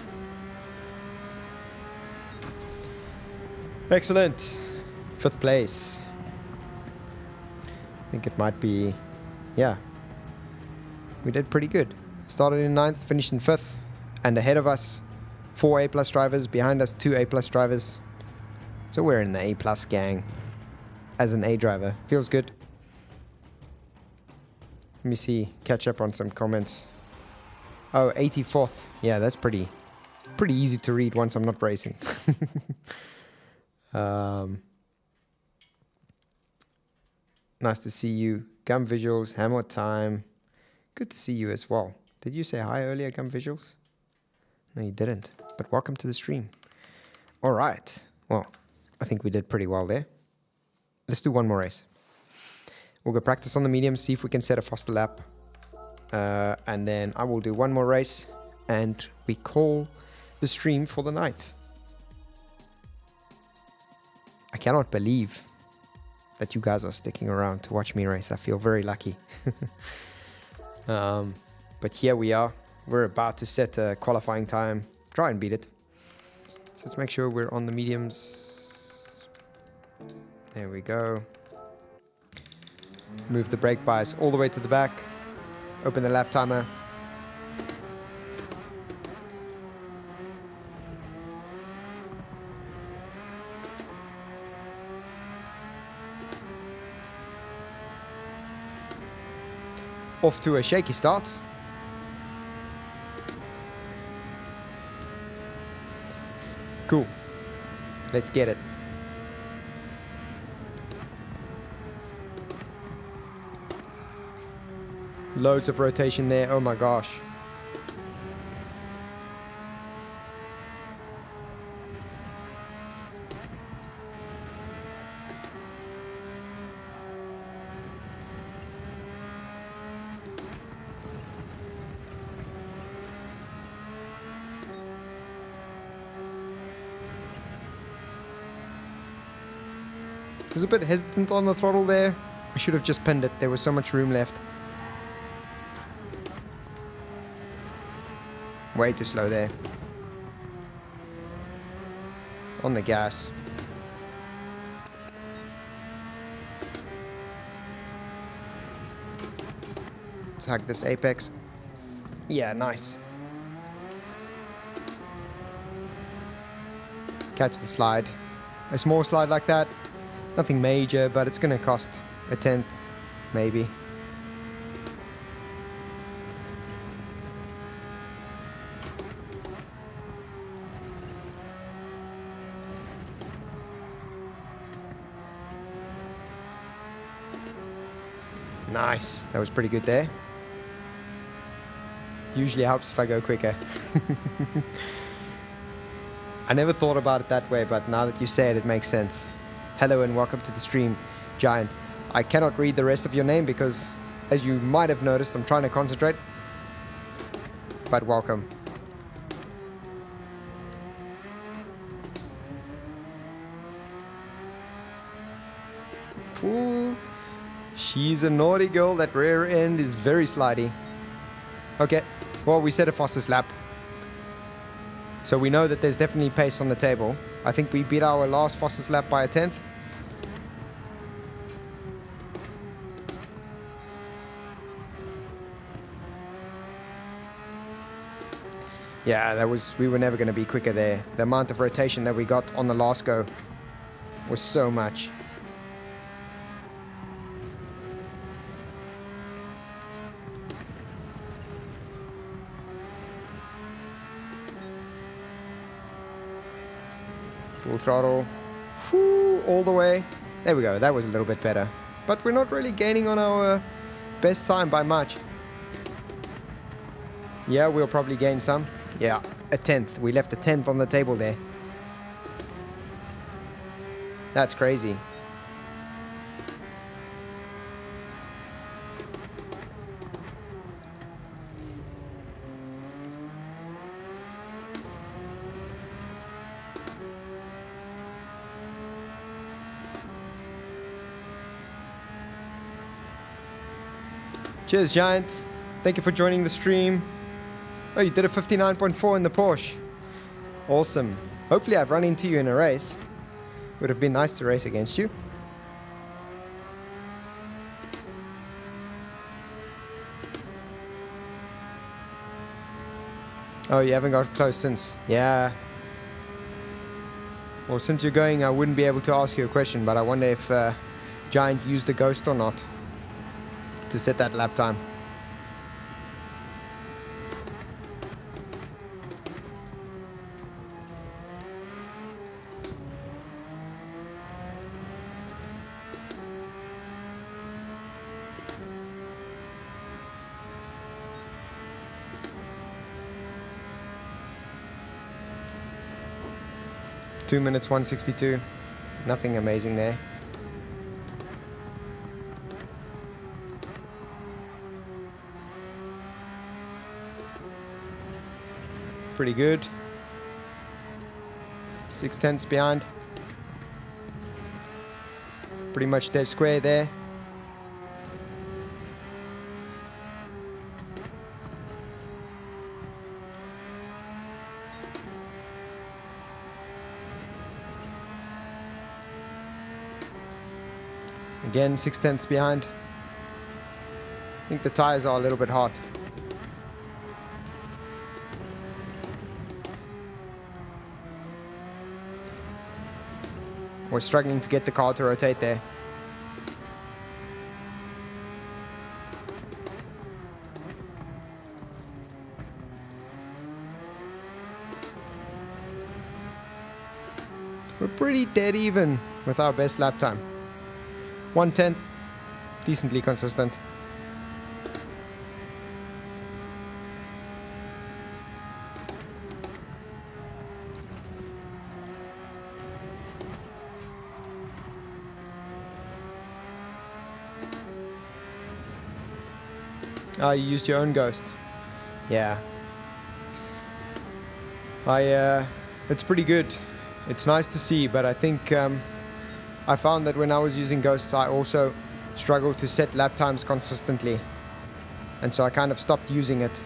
Excellent. 5th place. I think it might be... Yeah. We did pretty good. Started in 9th, finished in 5th. And ahead of us, 4 A+ drivers. Behind us, 2 A+ drivers. So we're in the A+ gang. As an A driver. Feels good. Let me see. Catch up on some comments. Oh, 84th. Yeah, that's pretty easy to read once I'm not racing. Nice to see you. Gum Visuals, Hammer Time. Good to see you as well. Did you say hi earlier, Gum Visuals? No, you didn't. But welcome to the stream. All right. Well, I think we did pretty well there. Let's do one more race. We'll go practice on the medium, see if we can set a faster lap. And then I will do one more race. And we call the stream for the night. I cannot believe that you guys are sticking around to watch me race. I feel very lucky. But here we are. We're about to set a qualifying time. Try and beat it. So let's make sure we're on the mediums. There we go. Move the brake bias all the way to the back. Open the lap timer. Off to a shaky start. Cool. Let's get it. Loads of rotation there. Oh my gosh. I was a bit hesitant on the throttle there. I should have just pinned it. There was so much room left. Way too slow there. On the gas. Let's hug this apex. Yeah, nice. Catch the slide. A small slide like that. Nothing major, but it's going to cost a 10th, maybe. Nice. That was pretty good there. Usually helps if I go quicker. I never thought about it that way, but now that you say it, it makes sense. Hello and welcome to the stream, Giant. I cannot read the rest of your name because, as you might have noticed, I'm trying to concentrate. But welcome. Ooh, she's a naughty girl. That rear end is very slidey. Okay, well, we set a fastest lap. So we know that there's definitely pace on the table. I think we beat our last fastest lap by a 10th. Yeah, we were never going to be quicker there. The amount of rotation that we got on the last go was so much. Full throttle. Whoo, all the way. There we go. That was a little bit better. But we're not really gaining on our best time by much. Yeah, we'll probably gain some. Yeah, a 10th. We left a 10th on the table there. That's crazy. Cheers, Giant. Thank you for joining the stream. Oh, you did a 59.4 in the Porsche. Awesome. Hopefully I've run into you in a race. Would have been nice to race against you. Oh, you haven't got close since. Yeah. Well, since you're going, I wouldn't be able to ask you a question, but I wonder if Giant used the ghost or not to set that lap time. Two minutes 162. Nothing amazing there. Pretty good. 6/10 behind. Pretty much dead square there. Again, 6/10 behind. I think the tires are a little bit hot. We're struggling to get the car to rotate there. We're pretty dead even with our best lap time. 1/10, decently consistent. Oh, you used your own ghost. Yeah. It's pretty good. It's nice to see, but I think I found that when I was using ghosts, I also struggled to set lap times consistently. And so I kind of stopped using it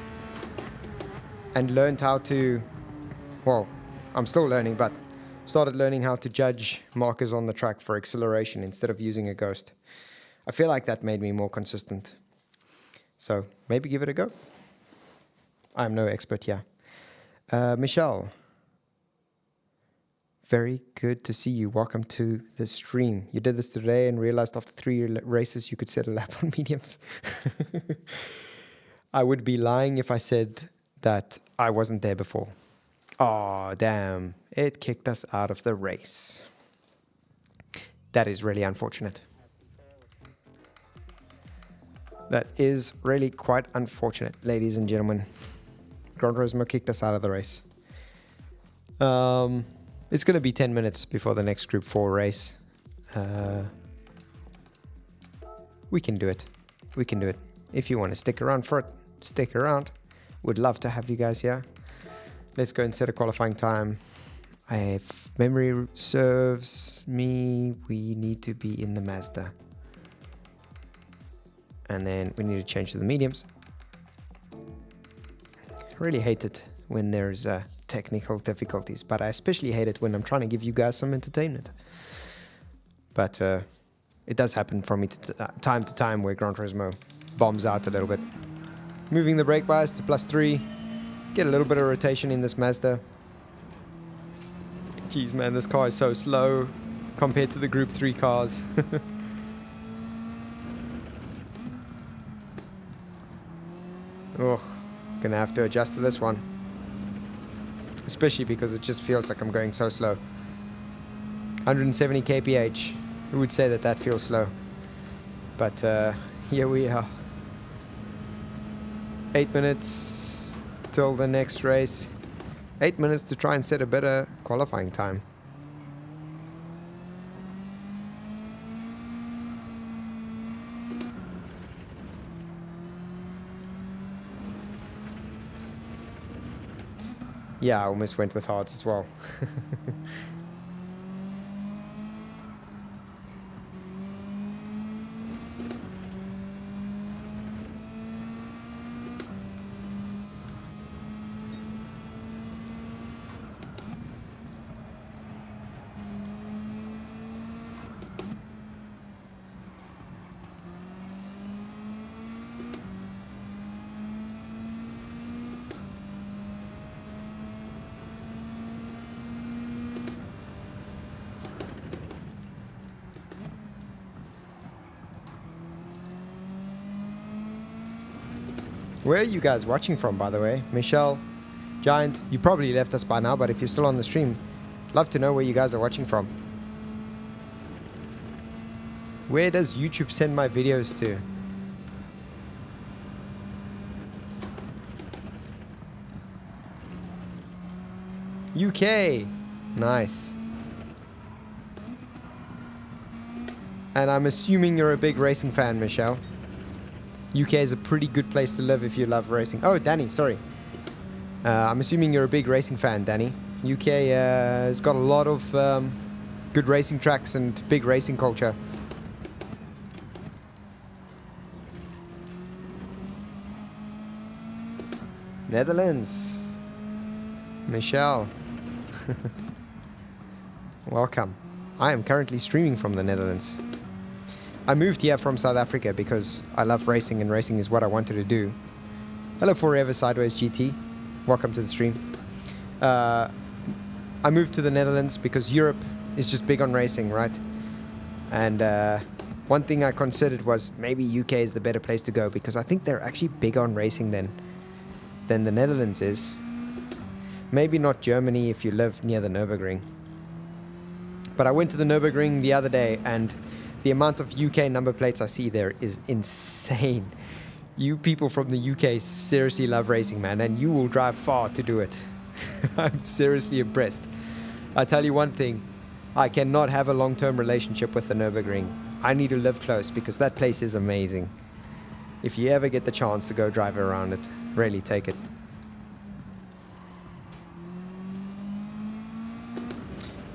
and learned how to, well, I'm still learning, but started learning how to judge markers on the track for acceleration instead of using a ghost. I feel like that made me more consistent. So maybe give it a go. I'm no expert here. Michelle. Very good to see you. Welcome to the stream. You did this today and realized after 3 races you could set a lap on mediums. I would be lying if I said that I wasn't there before. Oh, damn. It kicked us out of the race. That is really unfortunate. That is really quite unfortunate, ladies and gentlemen. Gran Turismo kicked us out of the race. It's going to be 10 minutes before the next Group 4 race. We can do it. We can do it. If you want to stick around for it, stick around. Would love to have you guys here. Let's go and set a qualifying time. If memory serves me, we need to be in the Mazda. And then we need to change to the mediums. I really hate it when there's technical difficulties, but I especially hate it when I'm trying to give you guys some entertainment. But it does happen from me time to time where Gran Turismo bombs out a little bit. Moving the brake bias to +3. Get a little bit of rotation in this Mazda. Jeez, man, this car is so slow compared to the Group 3 cars. Ugh, gonna have to adjust to this one. Especially because it just feels like I'm going so slow. 170 kph. who would say that that feels slow? But here we are. 8 minutes till the next race. 8 minutes to try and set a better qualifying time. Yeah, I almost went with hards as well. Where are you guys watching from, by the way? Michelle, Giant, you probably left us by now, but if you're still on the stream, love to know where you guys are watching from. Where does YouTube send my videos to? UK. Nice. And I'm assuming you're a big racing fan, Michelle. UK is a pretty good place to live if you love racing. Oh, Danny, sorry. I'm assuming you're a big racing fan, Danny. UK has got a lot of good racing tracks and big racing culture. Netherlands. Michelle. Welcome. I am currently streaming from the Netherlands. I moved here from South Africa because I love racing and racing is what I wanted to do. Hello Forever Sideways GT. Welcome to the stream. I moved to the Netherlands because Europe is just big on racing, right? And one thing I considered was maybe UK is the better place to go because I think they're actually big on racing than the Netherlands is. Maybe not Germany if you live near the Nürburgring. But I went to the Nürburgring the other day and the amount of UK number plates I see there is insane. You people from the UK seriously love racing, man, and you will drive far to do it. I'm seriously impressed. I tell you one thing, I cannot have a long-term relationship with the Nürburgring. I need to live close because that place is amazing. If you ever get the chance to go drive around it, really take it.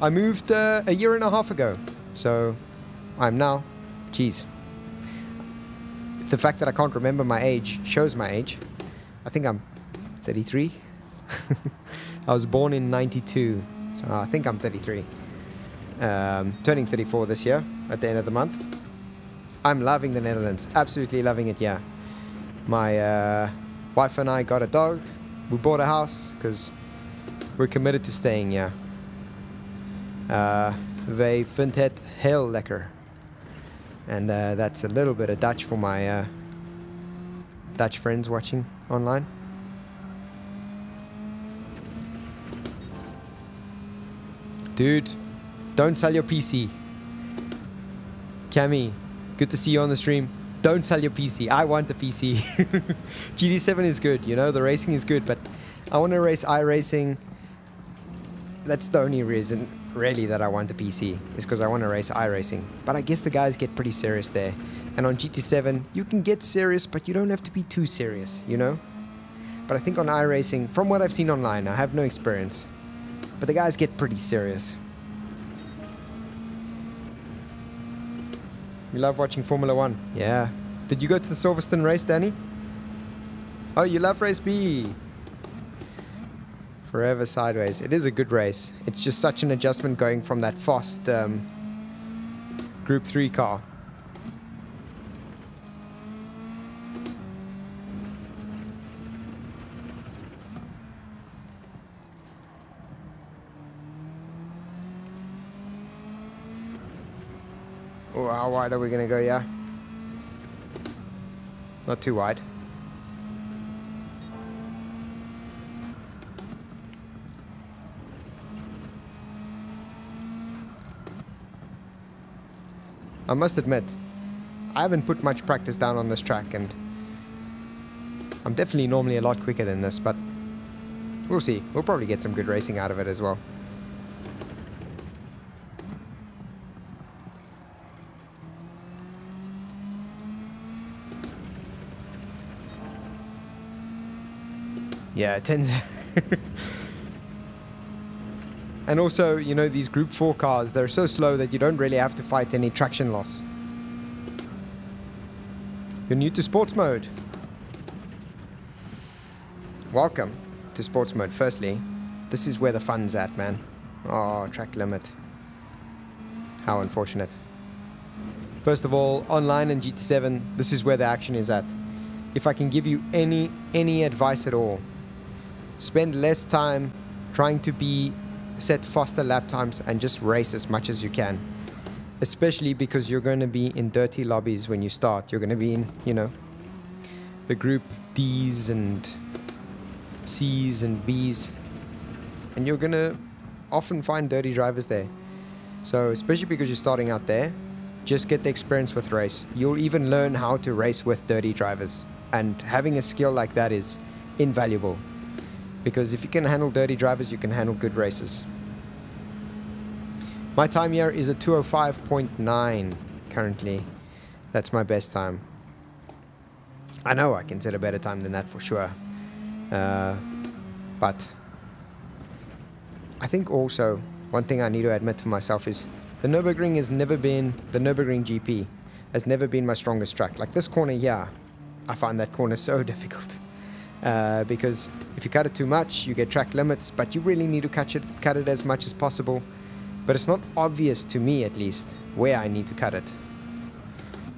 I moved a year and a half ago, so I'm now, geez, the fact that I can't remember my age shows my age. I think I'm 33. I was born in 92, so I think I'm 33. Turning 34 this year at the end of the month. I'm loving the Netherlands, absolutely loving it, yeah. My wife and I got a dog. We bought a house because we're committed to staying, yeah. Wij vindt het heel lekker. And that's a little bit of Dutch for my Dutch friends watching online. Dude, don't sell your PC. Cammy, good to see you on the stream. Don't sell your PC. I want a PC. GT7 is good, you know, the racing is good, but I want to race iRacing. That's the only reason, really, that I want a PC, is because I want to race iRacing. But I guess the guys get pretty serious there. And on GT7, you can get serious, but you don't have to be too serious, you know? But I think on iRacing, from what I've seen online, I have no experience, but the guys get pretty serious. You love watching Formula 1? Yeah. Did you go to the Silverstone race, Danny? Oh, you love race B. Forever Sideways. It is a good race. It's just such an adjustment going from that fast Group 3 car. Oh, how wide are we going to go, yeah? Not too wide. I must admit, I haven't put much practice down on this track, and I'm definitely normally a lot quicker than this, but we'll see. We'll probably get some good racing out of it as well. Yeah, it tends... And also, you know, these Group 4 cars, they're so slow that you don't really have to fight any traction loss. You're new to sports mode. Welcome to sports mode. Firstly, this is where the fun's at, man. Oh, track limit. How unfortunate. First of all, online and GT7, this is where the action is at. If I can give you any advice at all, spend less time trying to set faster lap times and just race as much as you can. Especially because you're going to be in dirty lobbies when you start. You're going to be in, you know, the Group D's and C's and B's. And you're going to often find dirty drivers there. So, especially because you're starting out there, just get the experience with race. You'll even learn how to race with dirty drivers. And having a skill like that is invaluable. Because if you can handle dirty drivers, you can handle good races. My time here is a 2:05.9 currently. That's my best time. I know I can set a better time than that for sure. But I think also one thing I need to admit to myself is the Nürburgring has never been, the Nürburgring GP has never been my strongest track. Like this corner here, I find that corner so difficult. Because if you cut it too much, you get track limits, but you really need to cut it as much as possible. But it's not obvious to me, at least, where I need to cut it.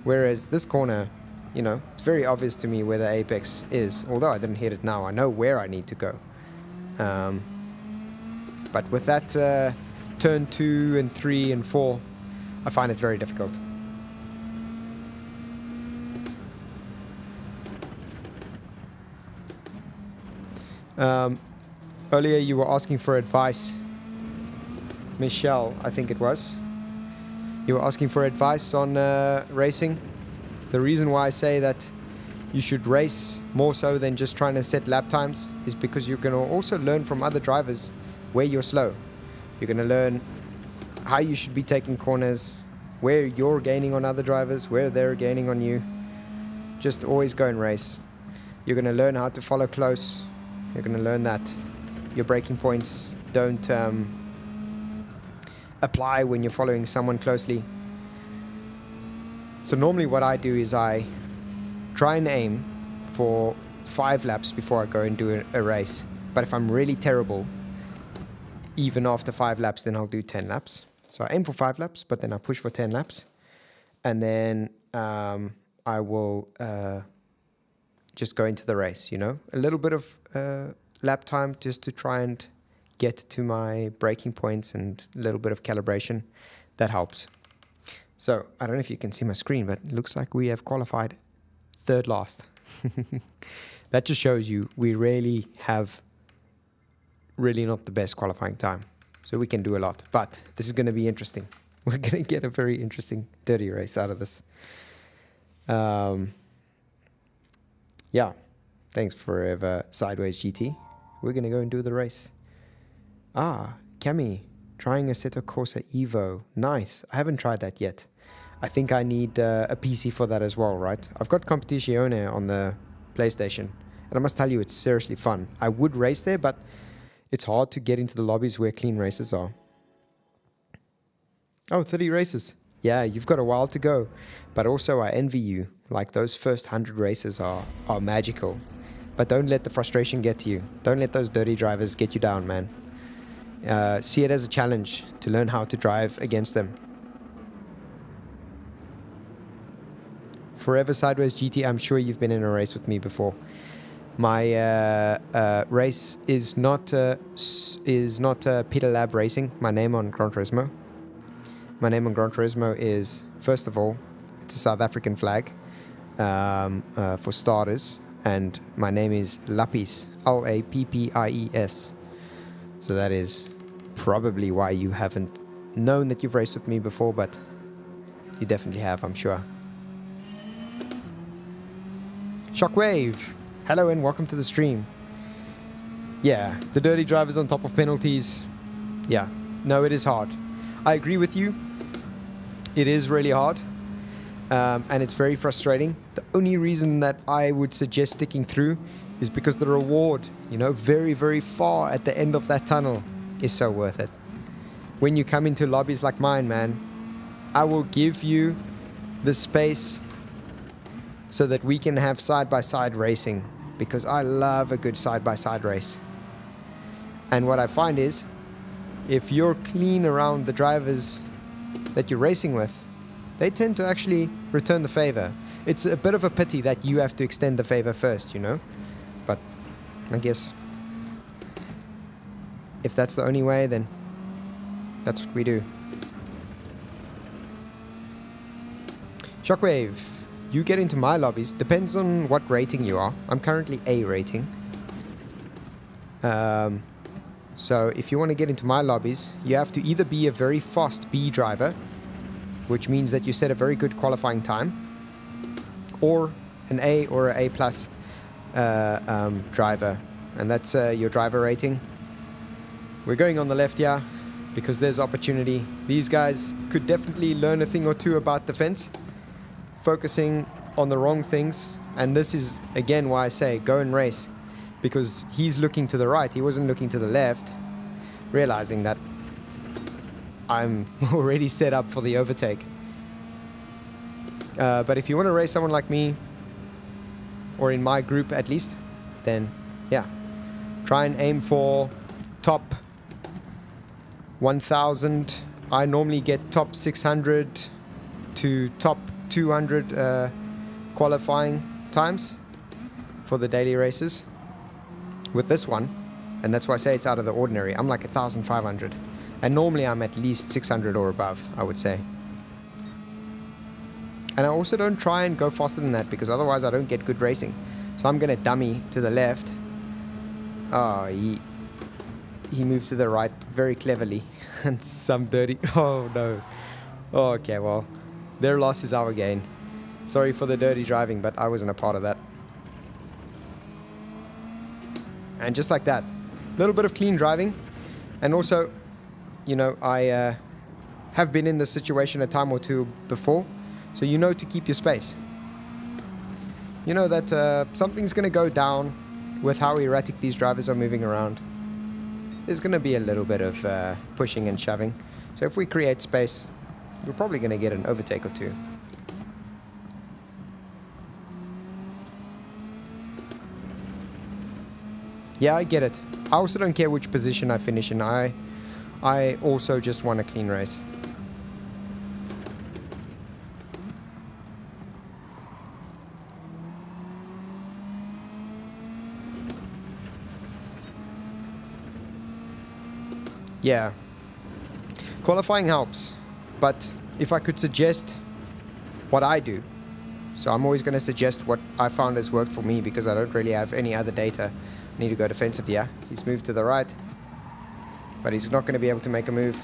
Whereas this corner, you know, it's very obvious to me where the apex is. Although I didn't hit it now, I know where I need to go. But with that turn 2 and 3 and 4, I find it very difficult. Earlier you were asking for advice. Michelle, I think it was. You were asking for advice on racing. The reason why I say that you should race more so than just trying to set lap times is because you're going to also learn from other drivers where you're slow. You're going to learn how you should be taking corners, where you're gaining on other drivers, where they're gaining on you. Just always go and race. You're going to learn how to follow close. You're going to learn that your braking points don't apply when you're following someone closely. So normally what I do is I try and aim for 5 laps before I go and do a race. But if I'm really terrible, even after 5 laps, then I'll do 10 laps. So I aim for 5 laps, but then I push for 10 laps. And then I will just go into the race, you know. A little bit of lap time just to try and get to my braking points and a little bit of calibration. That helps. So, I don't know if you can see my screen, but it looks like we have qualified 3rd last. That just shows you we really have not the best qualifying time. So we can do a lot. But this is going to be interesting. We're going to get a very interesting dirty race out of this. Yeah. Thanks forever, Sideways GT. We're going to go and do the race. Ah, Cami, trying Assetto Corsa Evo. Nice. I haven't tried that yet. I think I need a PC for that as well, right? I've got Competizione on the PlayStation. And I must tell you, it's seriously fun. I would race there, but it's hard to get into the lobbies where clean races are. Oh, 30 races. Yeah, you've got a while to go. But also, I envy you. Like, those first 100 races are magical. But don't let the frustration get to you. Don't let those dirty drivers get you down, man. See it as a challenge to learn how to drive against them. Forever Sideways GT, I'm sure you've been in a race with me before. My race is not Peter Lab Racing. My name on Gran Turismo. My name on Gran Turismo is, first of all, it's a South African flag for starters. And my name is Lappies, Lappies. So that is probably why you haven't known that you've raced with me before, but You definitely have, I'm sure. Shockwave, hello and welcome to the stream. Yeah, the dirty drivers on top of penalties. Yeah, no, it is hard. I agree with you. It is really hard. And it's very frustrating. The only reason that I would suggest sticking through is because the reward, you know, very, very far at the end of that tunnel is so worth it. When you come into lobbies like mine, man, I will give you the space so that we can have side-by-side racing, because I love a good side-by-side race. And what I find is, if you're clean around the drivers that you're racing with, they tend to actually return the favor. It's a bit of a pity that you have to extend the favor first, you know? But I guess if that's the only way, then that's what we do. Shockwave, you get into my lobbies. Depends on what rating you are. I'm currently A rating. So if you want to get into my lobbies, you have to either be a very fast B driver, which means that you set a very good qualifying time, or an A or an A plus driver, and that's your driver rating. We're going on the left here because there's opportunity. These guys could definitely learn a thing or two about defense, focusing on the wrong things, and this is again why I say go and race, because he's looking to the right, he wasn't looking to the left, realizing that I'm already set up for the overtake. But if you want to race someone like me, or in my group at least, then yeah, try and aim for top 1000. I normally get top 600 to top 200 qualifying times for the daily races with this one, and that's why I say it's out of the ordinary. I'm like 1500, and normally I'm at least 600 or above, I would say. And I also don't try and go faster than that, because otherwise I don't get good racing. So I'm gonna dummy to the left. Oh, he moves to the right very cleverly. And some dirty, oh no. Oh, okay, well, their loss is our gain. Sorry for the dirty driving, but I wasn't a part of that. And just like that, a little bit of clean driving. And also, you know, I have been in this situation a time or two before, so you know to keep your space. You know that something's going to go down with how erratic these drivers are moving around. There's going to be a little bit of pushing and shoving. So if we create space, we're probably going to get an overtake or two. Yeah, I get it. I also don't care which position I finish in. I also just want a clean race. Yeah. Qualifying helps, but if I could suggest what I do, so I'm always going to suggest what I found has worked for me, because I don't really have any other data. I need to go defensive here. He's moved to the right, but he's not going to be able to make a move.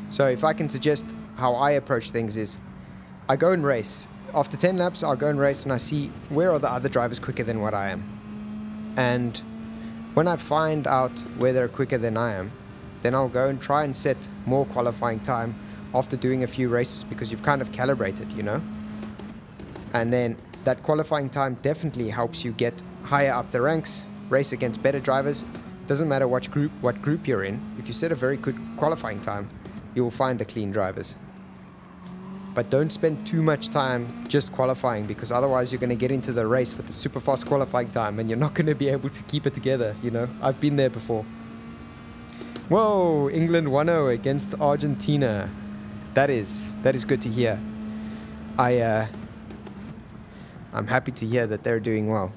So if I can suggest how I approach things is, I go and race. After 10 laps, I'll go and race, and I see where are the other drivers quicker than what I am. And when I find out where they're quicker than I am, then I'll go and try and set more qualifying time after doing a few races, because you've kind of calibrated, you know? And then that qualifying time definitely helps you get higher up the ranks, race against better drivers. Doesn't matter what group you're in. If you set a very good qualifying time, you will find the clean drivers. But don't spend too much time just qualifying, because otherwise you're going to get into the race with a super fast qualifying time and you're not going to be able to keep it together, you know? I've been there before. Whoa, England 1-0 against Argentina. That is good to hear. I'm happy to hear that they're doing well.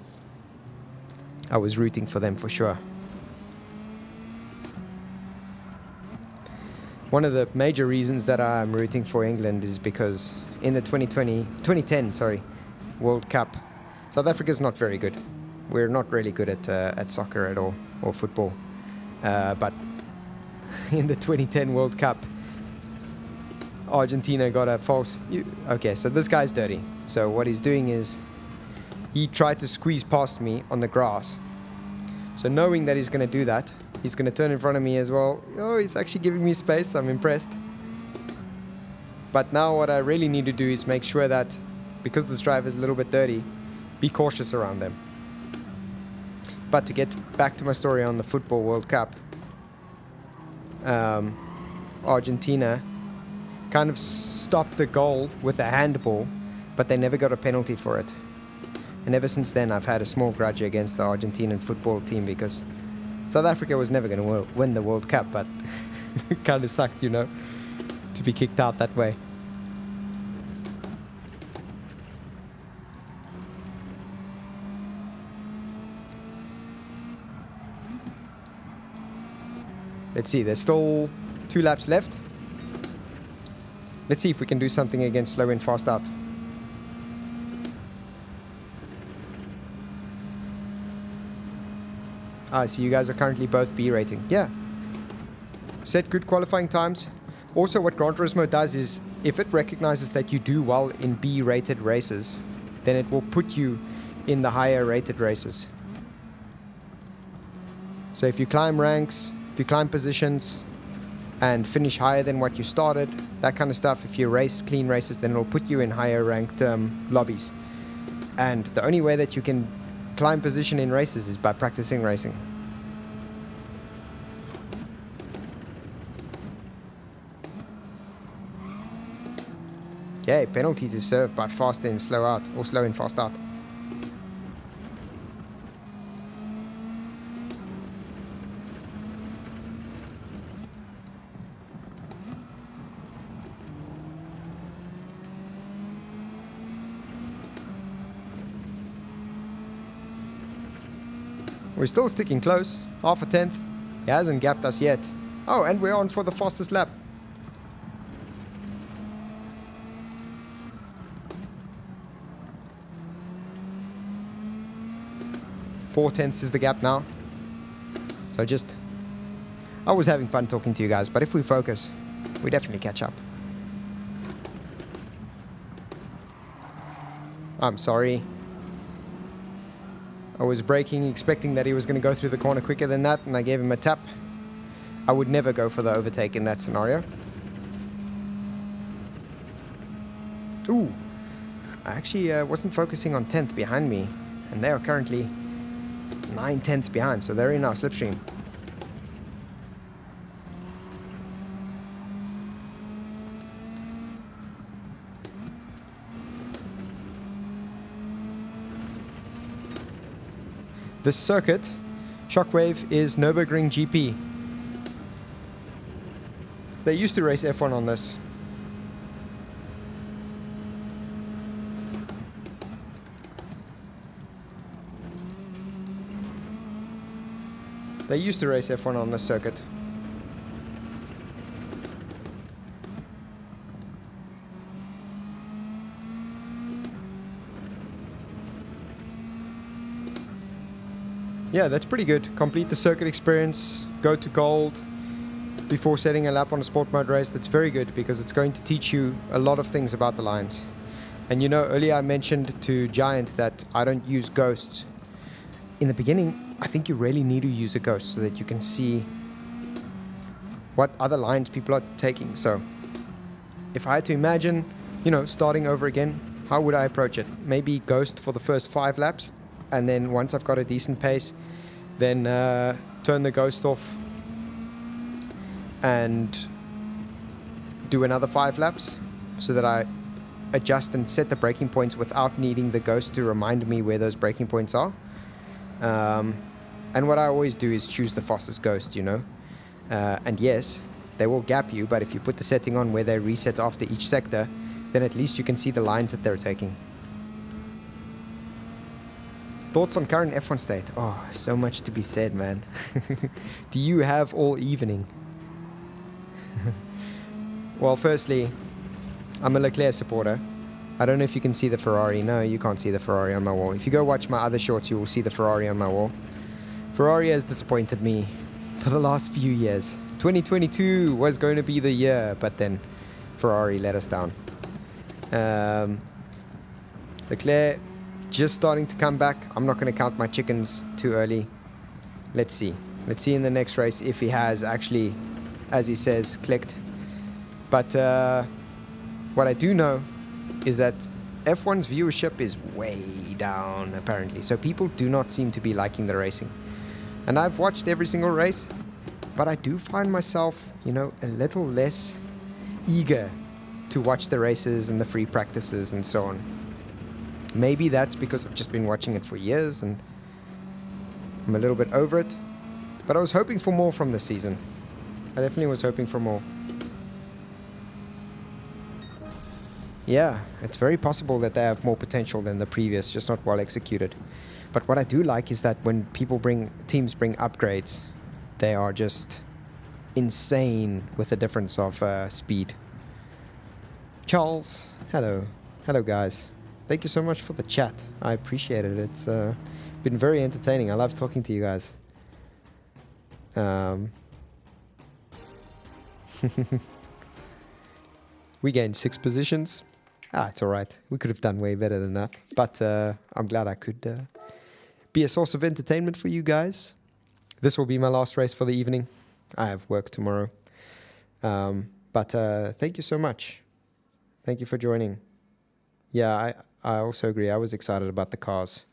I was rooting for them for sure. One of the major reasons that I'm rooting for England is because in the 2010 World Cup, South Africa's not very good. We're not really good at soccer at all, or football. But in the 2010 World Cup, Argentina got a false... Okay, so this guy's dirty. So what he's doing is he tried to squeeze past me on the grass. So knowing that he's going to do that, he's going to turn in front of me as well. Oh, he's actually giving me space. I'm impressed. But now what I really need to do is make sure that, because this driver is a little bit dirty, be cautious around them. But to get back to my story on the Football World Cup, Argentina kind of stopped the goal with a handball, but they never got a penalty for it. And ever since then, I've had a small grudge against the Argentinian football team, because South Africa was never going to win the World Cup, but it kind of sucked, you know, to be kicked out that way. Let's see, there's still 2 laps left. Let's see if we can do something against slow in, fast out. So you guys are currently both B rating. Yeah. Set good qualifying times. Also, what Gran Turismo does is, if it recognizes that you do well in B rated races, then it will put you in the higher rated races. So if you climb ranks, if you climb positions and finish higher than what you started, that kind of stuff, if you race clean races, then it'll put you in higher ranked lobbies. And the only way that you can climb position in races is by practicing racing. Okay, penalty to serve by fast in, slow out, or slow in, fast out. We're still sticking close. Half a tenth. He hasn't gapped us yet. Oh, and we're on for the fastest lap. Four tenths is the gap now. So I was having fun talking to you guys, but if we focus, we definitely catch up. I'm sorry. I was braking, expecting that he was going to go through the corner quicker than that, and I gave him a tap. I would never go for the overtake in that scenario. Ooh. I actually wasn't focusing on 10th behind me, and they are currently 9 tenths behind, so they're in our slipstream. This circuit, Shockwave, is Nürburgring GP. They used to race F1 on this. They used to race F1 on this circuit. Yeah, that's pretty good. Complete the circuit experience, go to gold before setting a lap on a sport mode race. That's very good, because it's going to teach you a lot of things about the lines. And you know, earlier I mentioned to Giant that I don't use ghosts. In the beginning, I think you really need to use a ghost so that you can see what other lines people are taking. So if I had to imagine, you know, starting over again, how would I approach it? Maybe ghost for the first 5 laps, and then once I've got a decent pace, then turn the ghost off and do another 5 laps, so that I adjust and set the braking points without needing the ghost to remind me where those braking points are. And what I always do is choose the fastest ghost, you know. And yes, they will gap you, but if you put the setting on where they reset after each sector, then at least you can see the lines that they're taking. Thoughts on current F1 state? Oh, so much to be said, man. Do you have all evening? Well, firstly, I'm a Leclerc supporter. I don't know if you can see the Ferrari. No, you can't see the Ferrari on my wall. If you go watch my other shorts, you will see the Ferrari on my wall. Ferrari has disappointed me for the last few years. 2022 was going to be the year, but then Ferrari let us down. Leclerc just starting to come back. I'm not going to count my chickens too early. Let's see. Let's see in the next race if he has actually, as he says, clicked. But what I do know is that F1's viewership is way down, apparently. So people do not seem to be liking the racing. And I've watched every single race, but I do find myself, you know, a little less eager to watch the races and the free practices and so on. Maybe that's because I've just been watching it for years and I'm a little bit over it. But I was hoping for more from this season. I definitely was hoping for more. Yeah, it's very possible that they have more potential than the previous, just not well executed. But what I do like is that when teams bring upgrades, they are just insane with the difference of speed. Charles, hello. Hello, guys. Thank you so much for the chat. I appreciate it. It's been very entertaining. I love talking to you guys. We gained 6 positions. It's all right. We could have done way better than that. But I'm glad I could be a source of entertainment for you guys. This will be my last race for the evening. I have work tomorrow. But thank you so much. Thank you for joining. Yeah, I also agree. I was excited about the cars.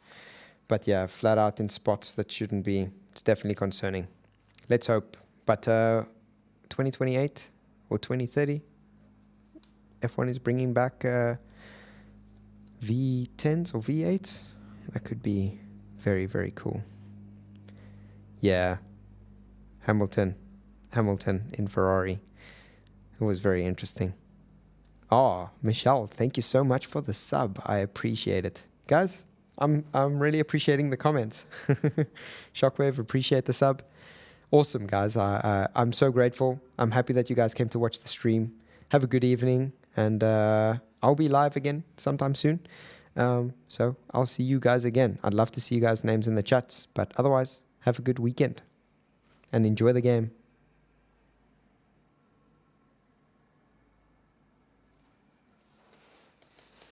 But yeah, flat out in spots that shouldn't be. It's definitely concerning. Let's hope. But 2028 or 2030, F1 is bringing back V10s or V8s. That could be very, very cool. Yeah. Hamilton in Ferrari. It was very interesting. Oh, Michelle, thank you so much for the sub. I appreciate it. Guys, I'm really appreciating the comments. Shockwave, appreciate the sub. Awesome, guys. I'm so grateful. I'm happy that you guys came to watch the stream. Have a good evening, and I'll be live again sometime soon. So I'll see you guys again. I'd love to see you guys' names in the chats, but otherwise, have a good weekend and enjoy the game.